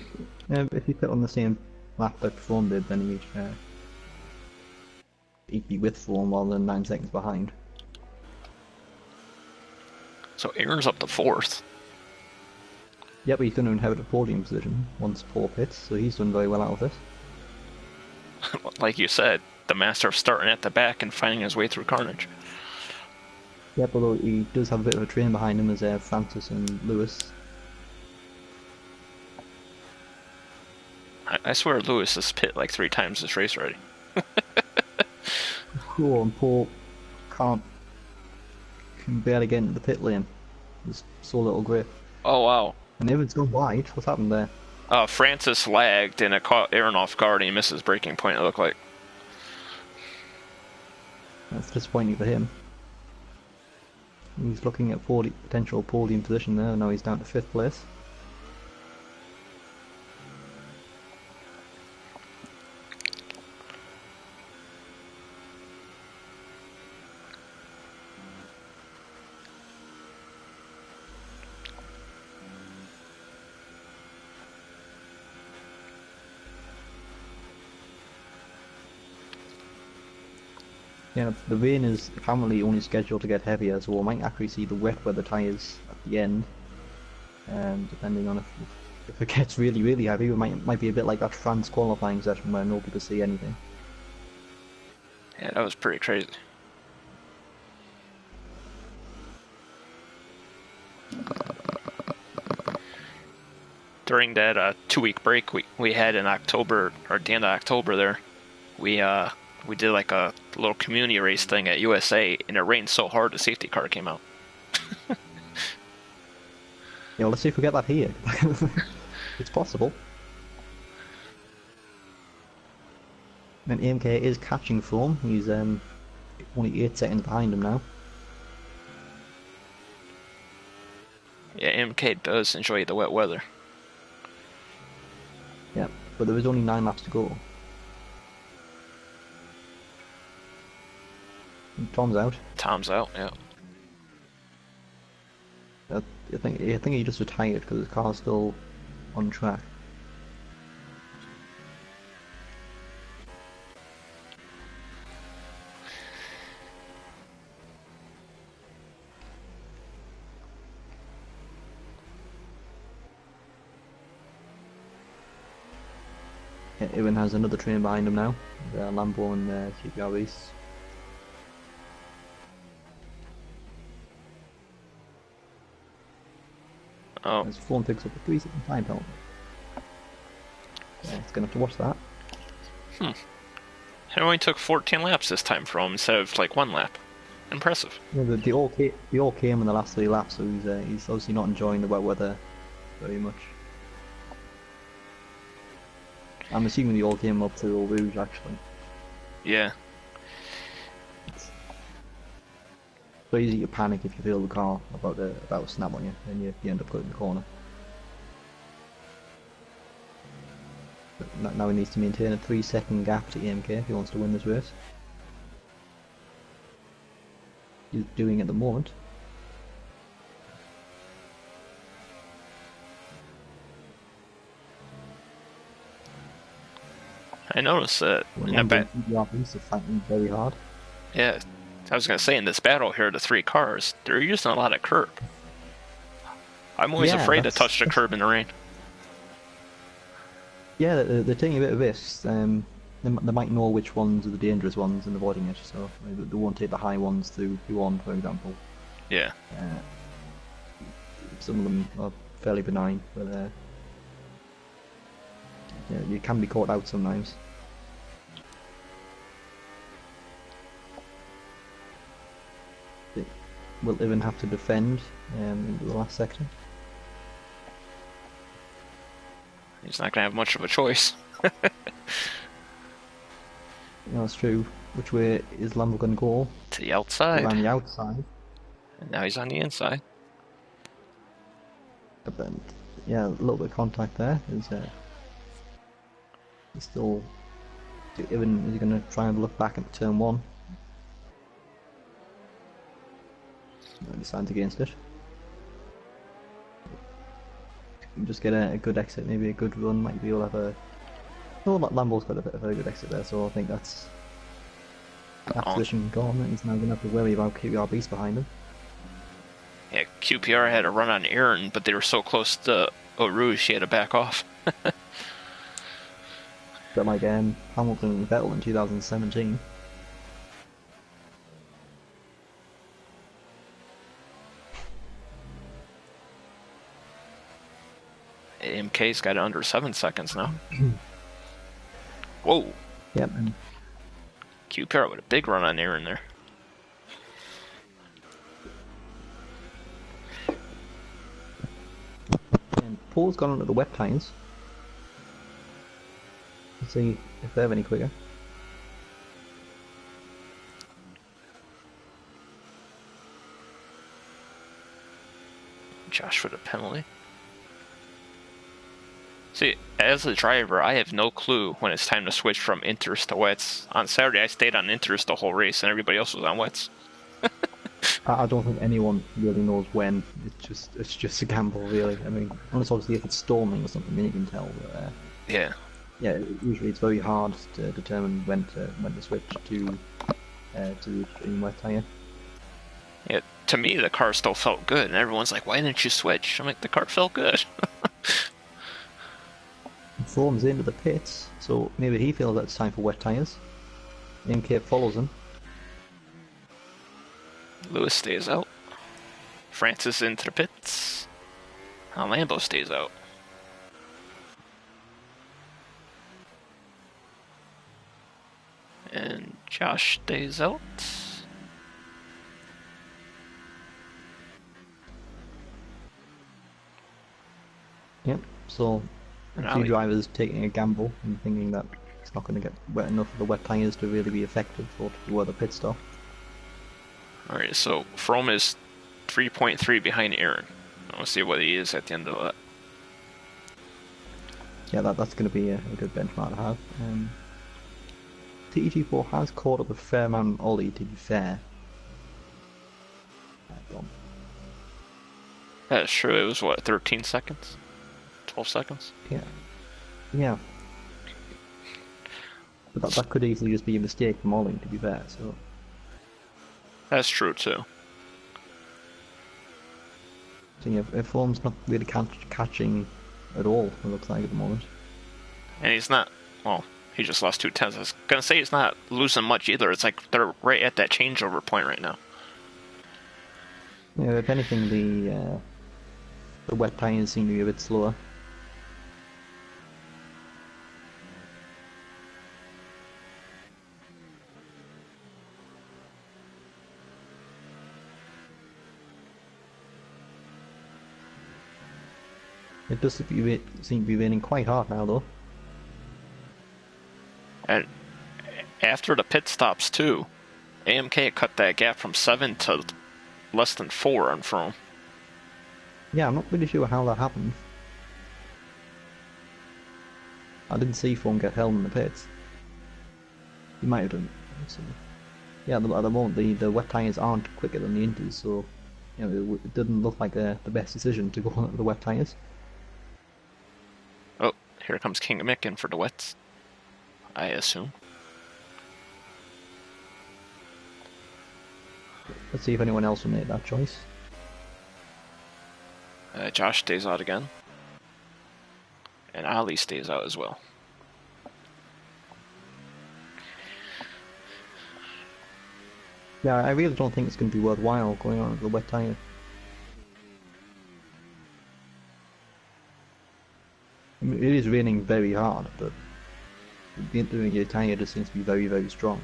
if he put on the same lap that Foam did, then he'd be with Foam rather than 9 seconds behind. So Aaron's up to 4th. Yeah, but he's going to inherit a podium position once Paul pits, so he's done very well out of this. Like you said, the master of starting at the back and finding his way through carnage. Yeah, although he does have a bit of a train behind him as Francis and Lewis. I swear Lewis has pit like 3 times this race already. Cool, and Paul can barely get into the pit lane. There's so little grip. Oh wow. And Evan's gone wide. What's happened there? Francis lagged and it caught Aaron off guard and he missed his braking point, it looked like. That's disappointing for him. He's looking at potential podium position there, now he's down to 5th place. Yeah, the rain is apparently only scheduled to get heavier, so we might actually see the wet weather tyres at the end. Depending on if it gets really, really heavy, it might be a bit like that France qualifying session where nobody could see anything. Yeah, that was pretty crazy. during that 2 week break we had in October, or at the end of October there, we did like a little community race thing at USA, and it rained so hard the safety car came out. Yeah, let's see if we get that here. It's possible. And AMK is catching form. He's only 8 seconds behind him now. Yeah, MK does enjoy the wet weather. Yeah, but there is only 9 laps to go. And Tom's out. Tom's out, yeah. I think he just retired because his car's still on track. Yeah, Ewan has another train behind him now. Lambo and QPR Beast. Oh. His phone picks up a 3-second time penalty. Yeah, it's gonna have to watch that. It only took 14 laps this time for him instead of like 1 lap. Impressive. Yeah, they all came in the last 3 laps, so he's obviously not enjoying the wet weather very much. I'm assuming they all came up to Eau Rouge actually. Yeah. So easy to panic if you feel the car about to snap on you, and you end up cutting the corner. But now he needs to maintain a 3-second gap to AMK if he wants to win this race. He's doing it at the moment. I noticed that in the back. He's fighting very hard. Yeah, I was gonna say in this battle here, the 3 cars, they're using a lot of curb. I'm always afraid to touch the curb in the rain. Yeah, they're taking a bit of risks. They might know which ones are the dangerous ones and avoiding it, so they won't take the high ones through Q1, for example. Yeah. Some of them are fairly benign, but yeah, you can be caught out sometimes. Will even have to defend into the last section. He's not gonna have much of a choice. Yeah, that's true. Which way is Lambo going to go? To the outside. On the outside. And now he's on the inside. But then, yeah, a little bit of contact there. He's still. Even is he going to try and look back at turn 1? No, he signs against it. Just get a good exit, maybe a good run. Might be able to have a. Oh, Lambo's got a very good exit there, so I think that's that position gone. He's now going to have to worry about QPR Beast behind him. Yeah, QPR had a run on Aaron, but they were so close to Eau Rouge, he had to back off. But like Hamilton and Vettel in 2017. AMK's got it under 7 seconds now. Whoa. Yep. QPR with a big run on Aaron there. And Paul's gone onto the wet tyres. Let's see if they're any quicker. Josh for the penalty. See, as a driver, I have no clue when it's time to switch from inters to wets. On Saturday, I stayed on inters the whole race, and everybody else was on wets. I don't think anyone really knows when. It's just a gamble, really. I mean, unless obviously if it's storming or something, then you can tell. But, yeah. Yeah, usually it's very hard to determine when to switch to the extreme wet tyre. Yeah, to me, the car still felt good, and everyone's like, "Why didn't you switch?" I'm like, "The car felt good." Form's into the pits, so maybe he feels that it's time for wet tyres. MK follows him. Lewis stays out. Francis into the pits. Lambo stays out. And Josh stays out. Yep, so a few Ali. drivers taking a gamble and thinking that it's not going to get wet enough for the wet tyres to really be effective or to be worth a pit stop. Alright, so Froome is 3.3 behind Aaron. We'll see what he is at the end of that. Yeah, that's going to be a good benchmark to have. TG4 has caught up a fair amount on Ollie, to be fair. That's true, it was what, 13 seconds? 12 seconds? Yeah. Yeah. But that could easily just be a mistake from Ollie, to be fair, so... That's true too. So yeah, Froome's not really catching at all, it looks like, at the moment. And he's not, well, he just lost 2/10. I was gonna say he's not losing much either. It's like they're right at that changeover point right now. Yeah, if anything, the wet tyres seem to be a bit slower. It does seem to be raining quite hard now, though. And after the pit stops too, AMK cut that gap from 7 to less than 4 on Froome. Yeah, I'm not really sure how that happened. I didn't see Froome get held in the pits. He might have done. So, yeah, at the moment the wet tyres aren't quicker than the inters, so you know it didn't look like the best decision to go on the wet tyres. Oh, here comes King Mick in for the wets, I assume. Let's see if anyone else will make that choice. Josh stays out again. And Ali stays out as well. Yeah, I really don't think it's going to be worthwhile going on the wet tyre. I mean, it is raining very hard, but the intermediate tyre just seems to be very, very strong.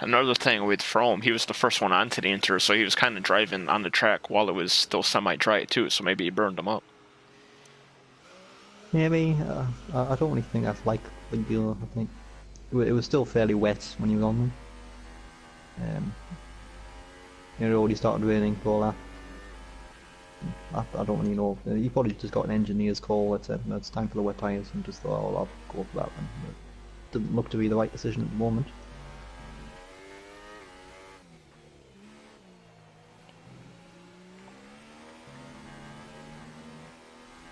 Another thing with Froome, he was the first one onto the Inter, so he was kind of driving on the track while it was still semi-dry too, so maybe he burned him up. Maybe, I don't really think that's like deal. I think it was still fairly wet when he was on them. It already started raining for that. I don't really know. He probably just got an engineer's call that said it's time for the wet tyres and just thought, oh, I'll go for that one. But it didn't look to be the right decision at the moment.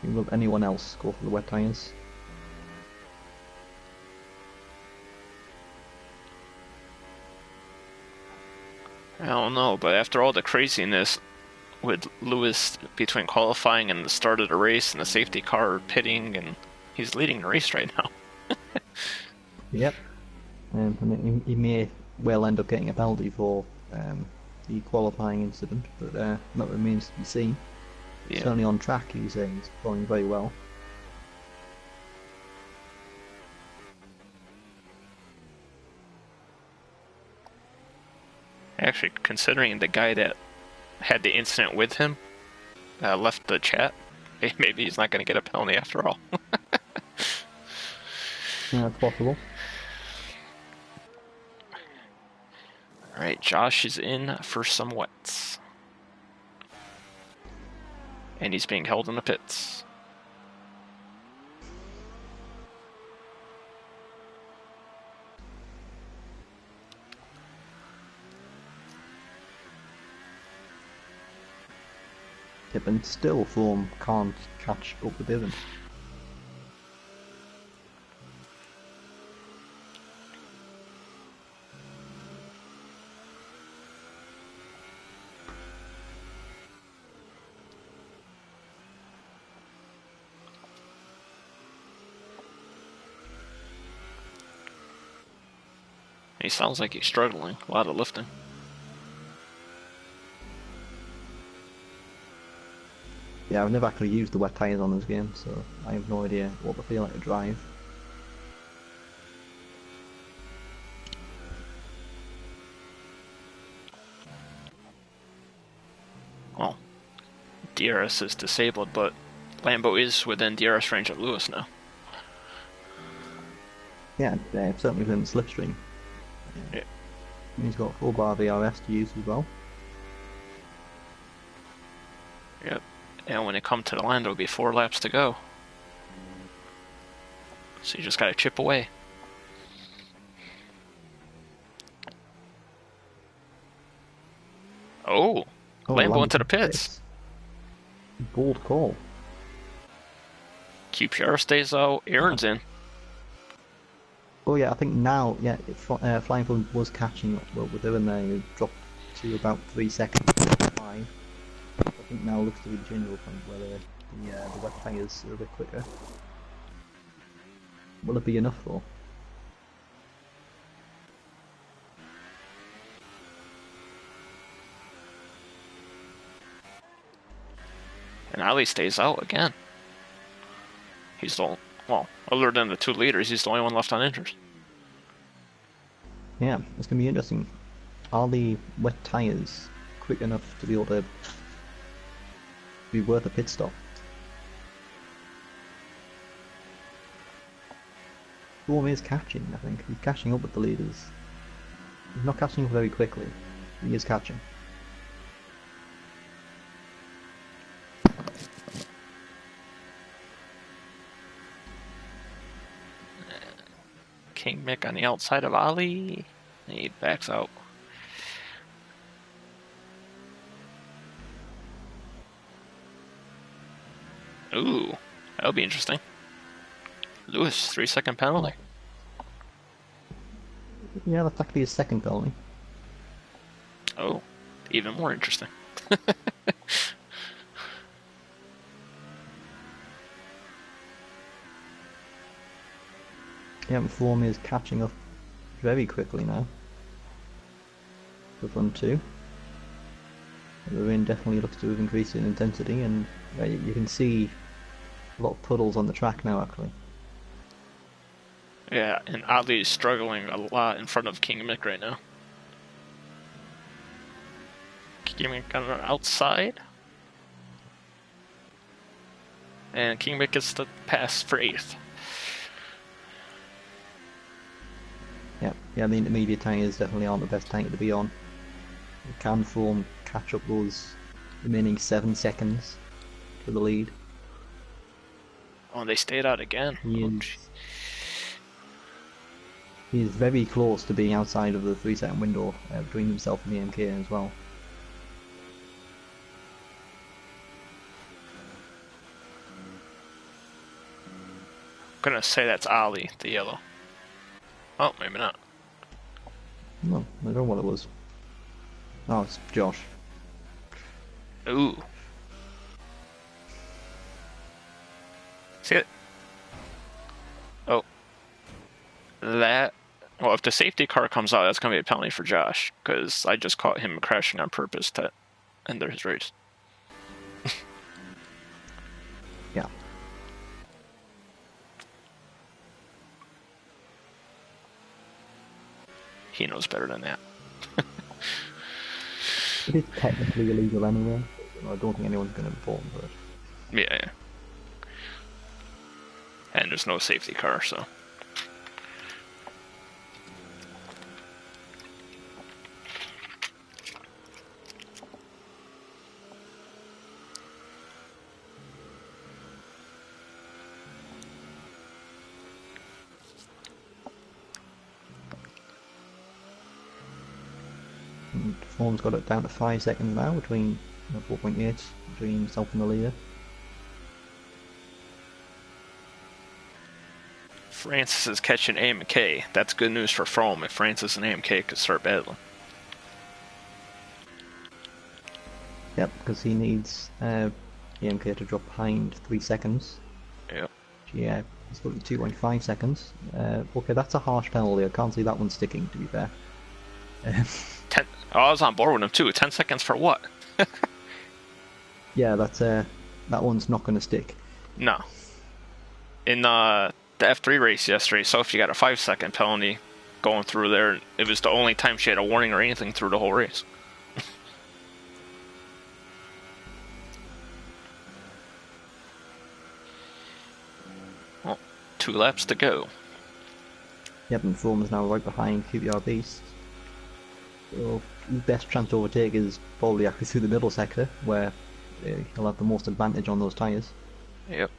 Will anyone else go for the wet tyres? I don't know, but after all the craziness with Lewis between qualifying and the start of the race and the safety car pitting, and he's leading the race right now. Yep. I mean, he may well end up getting a penalty for the qualifying incident, but that remains to be seen. Yeah. Certainly on track, he's going very well. Actually, considering the guy that had the incident with him left the chat, maybe he's not going to get a penalty after all. Yeah, it's possible. Alright, Josh is in for some wets. And he's being held in the pits. Yep, and still Froome can't catch up with Dylan. He sounds like he's struggling. A lot of lifting. Yeah, I've never actually used the wet tyres on this game, so I have no idea what they feel like to drive. Well, DRS is disabled, but Lambo is within DRS range of Lewis now. Yeah, certainly within the slipstream. Yeah. He's got full bar VRS to use as well. Yep. And when it comes to the land, it'll be 4 laps to go. So you just gotta chip away. Oh, Lambo into the pits. Bold call. QPR stays out. Aaron's in. Oh yeah, I think now, yeah, Flying Fun was catching up what we're doing there. He dropped to about 3 seconds. 5. I think now looks to be the general point where the wet tyres are a bit quicker. Will it be enough though? And Ali stays out again. He's the well, other than the 2 leaders, he's the only one left on injuries. Yeah, it's going to be interesting. Are the wet tyres quick enough to be able to be worth a pit stop? Storm is catching, I think. He's catching up with the leaders. He's not catching up very quickly. He is catching. King Mick on the outside of Ali. He backs out. Ooh, that'll be interesting. Lewis, 3-second penalty. Yeah, that's actually his second penalty. Oh, even more interesting. Yeah, Form is catching up very quickly now. The front 2. The rain definitely looks to have increased in intensity, and you can see a lot of puddles on the track now actually. Yeah, and Ali is struggling a lot in front of King Mick right now. King Mick on the outside. And King Mick gets the pass for 8th. Yeah, the intermediate tyres definitely aren't the best tyre to be on. Can Form catch up those remaining 7 seconds to the lead? Oh, and they stayed out again. He is very close to being outside of the 3-second window between himself and the MK as well. I'm gonna say that's Ali, the yellow. Oh, maybe not. No, I don't know what it was. Oh, it's Josh. Ooh. See it? Oh. That... Well, if the safety car comes out, that's going to be a penalty for Josh, because I just caught him crashing on purpose to end his race. Yeah. He knows better than that. It is technically illegal anyway. I don't think anyone's going to report him for it. Yeah. And there's no safety car, so... Form's got it down to 5 seconds now between 4.8 between himself and the leader. Francis is catching AMK. That's good news for Froome if Francis and AMK could start battling. Yep, because he needs AMK to drop behind 3 seconds. Yep. Yeah, he's got 2.5 seconds. Okay, that's a harsh penalty. I can't see that one sticking, to be fair. I was on board with him too. 10 seconds for what? Yeah, that's that one's not going to stick. No. In the F3 race yesterday, Sophie got a 5-second penalty going through there. It was the only time she had a warning or anything through the whole race. Well, 2 laps to go. Yep, and Froome is now right behind QPR Beast. So his best chance to overtake is probably actually through the middle sector, where he'll have the most advantage on those tyres. Yep.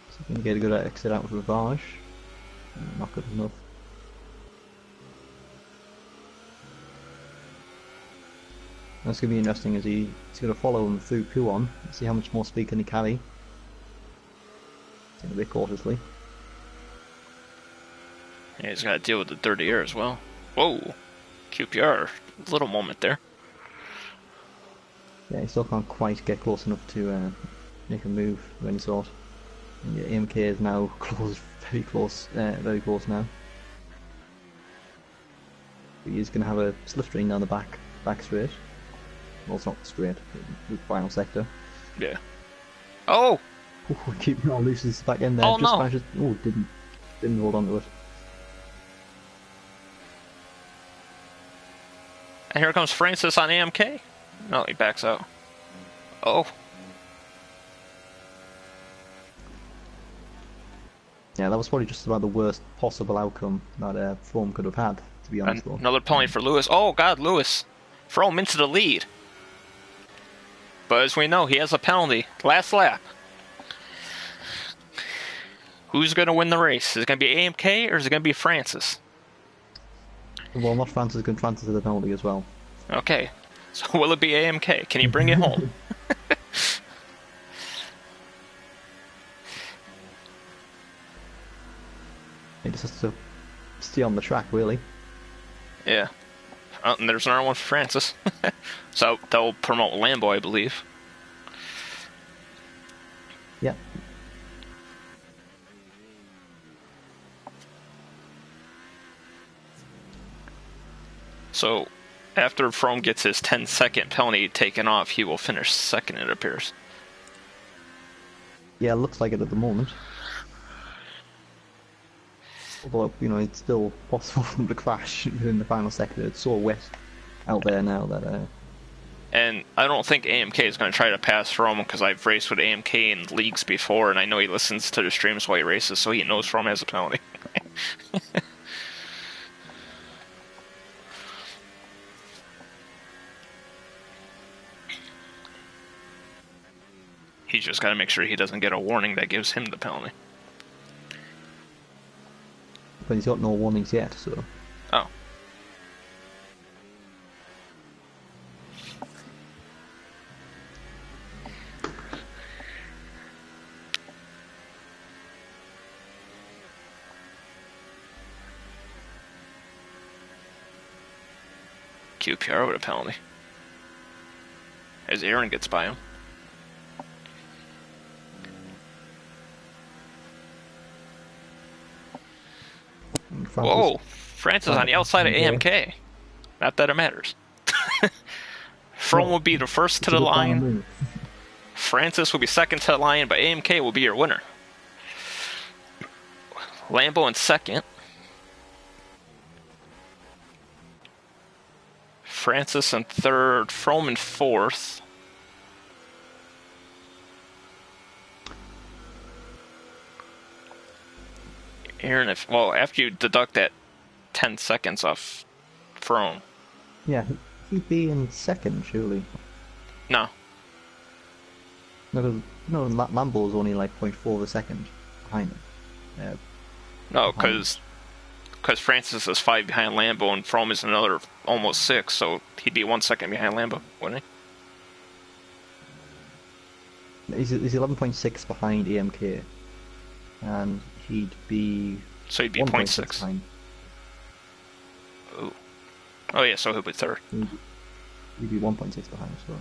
So if you can get a good exit out of Rivage, not good enough. That's going to be interesting as he's going to follow him through Puon, see how much more speed can he carry. A bit cautiously. Yeah, he's got to deal with the dirty air as well. Whoa! QPR, little moment there. Yeah, he still can't quite get close enough to make a move of any sort. And yeah, AMK is now close, very close now. But he's going to have a slipstream down the back straight. Well, it's not straight, the final sector. Yeah. Oh! Keep all loose back in there. Oh, just no! managed, didn't hold on to it. And here comes Francis on AMK. No, he backs out. Oh. Yeah, that was probably just about the worst possible outcome that Froome could have had, to be honest. Another penalty for Lewis. Oh, God, Lewis. Froome into the lead. But as we know, he has a penalty. Last lap. Who's going to win the race? Is it going to be AMK or is it going to be Francis? Well, not Francis, because Francis has a penalty as well. Okay. So will it be AMK? Can he bring it home? He just has to stay on the track, really. Yeah. Oh, and there's another one for Francis. So they'll promote Lambo, I believe. Yeah. So after Froome gets his 10-second penalty taken off, he will finish second, it appears. Yeah, looks like it at the moment. Although, you know, it's still possible for them to crash in the final sector. It's so wet out there now that... And I don't think AMK is going to try to pass Froome because I've raced with AMK in leagues before, and I know he listens to the streams while he races, so he knows Froome has a penalty. He's just got to make sure he doesn't get a warning that gives him the penalty. But he's got no warnings yet, so... Oh. QPR with a penalty. As Aaron gets by him. Whoa! Francis on the outside of AMK. Not that it matters. Froome will be the first to the line. Francis will be second to the line, but AMK will be your winner. Lambo in second. Francis in third. Froome in fourth. Aaron, after you deduct that 10 seconds off Froome. Yeah, he'd be in second, surely. No. No, Lambo's only like 0.4 of a second behind him. No, because Francis is 5 behind Lambo and Froome is another almost 6, so he'd be 1 second behind Lambo, wouldn't he? He's 11.6 behind AMK. And he'd be... So he'd be 0.6 behind. Oh yeah, so he'll be third. He'd be 1.6 behind, so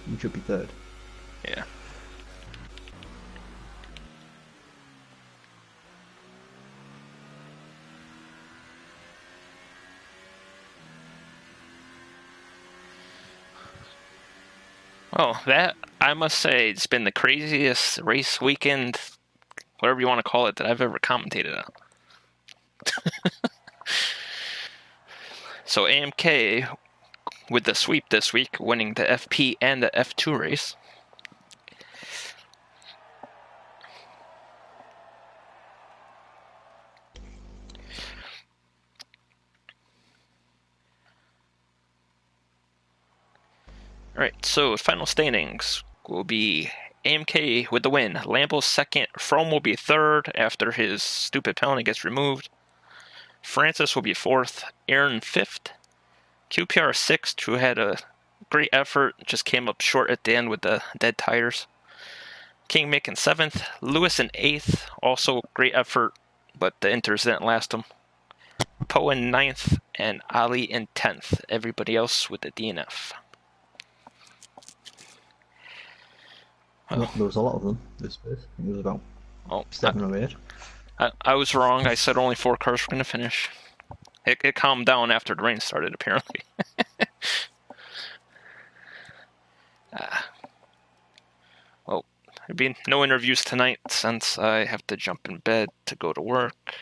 he should be third. Yeah. Well, that, I must say, it's been the craziest race weekend, whatever you want to call it, that I've ever commentated on. So AMK with the sweep this week, winning the FP and the F2 race. All right, so final standings will be AMK with the win. Lambo second. Froome will be third after his stupid penalty gets removed. Francis will be fourth. Aaron fifth. QPR sixth, who had a great effort, just came up short at the end with the dead tires. King Mick in seventh. Lewis in eighth, also great effort, but the inters didn't last him. Poe in ninth, and Ali in 10th. Everybody else with the DNF. Well, there was a lot of them this race. It was about 7 or 8. I was wrong. I said only 4 cars were going to finish. It calmed down after the rain started, apparently. Well, there'll be no interviews tonight since I have to jump in bed to go to work.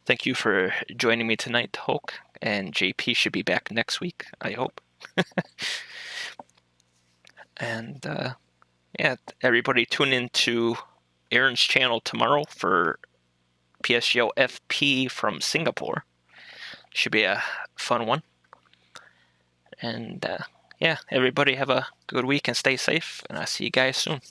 Thank you for joining me tonight, Hulk, and JP should be back next week, I hope. And, yeah, everybody tune in to Aaron's channel tomorrow for PSGL FP from Singapore. Should be a fun one. And, yeah, everybody have a good week and stay safe, and I'll see you guys soon.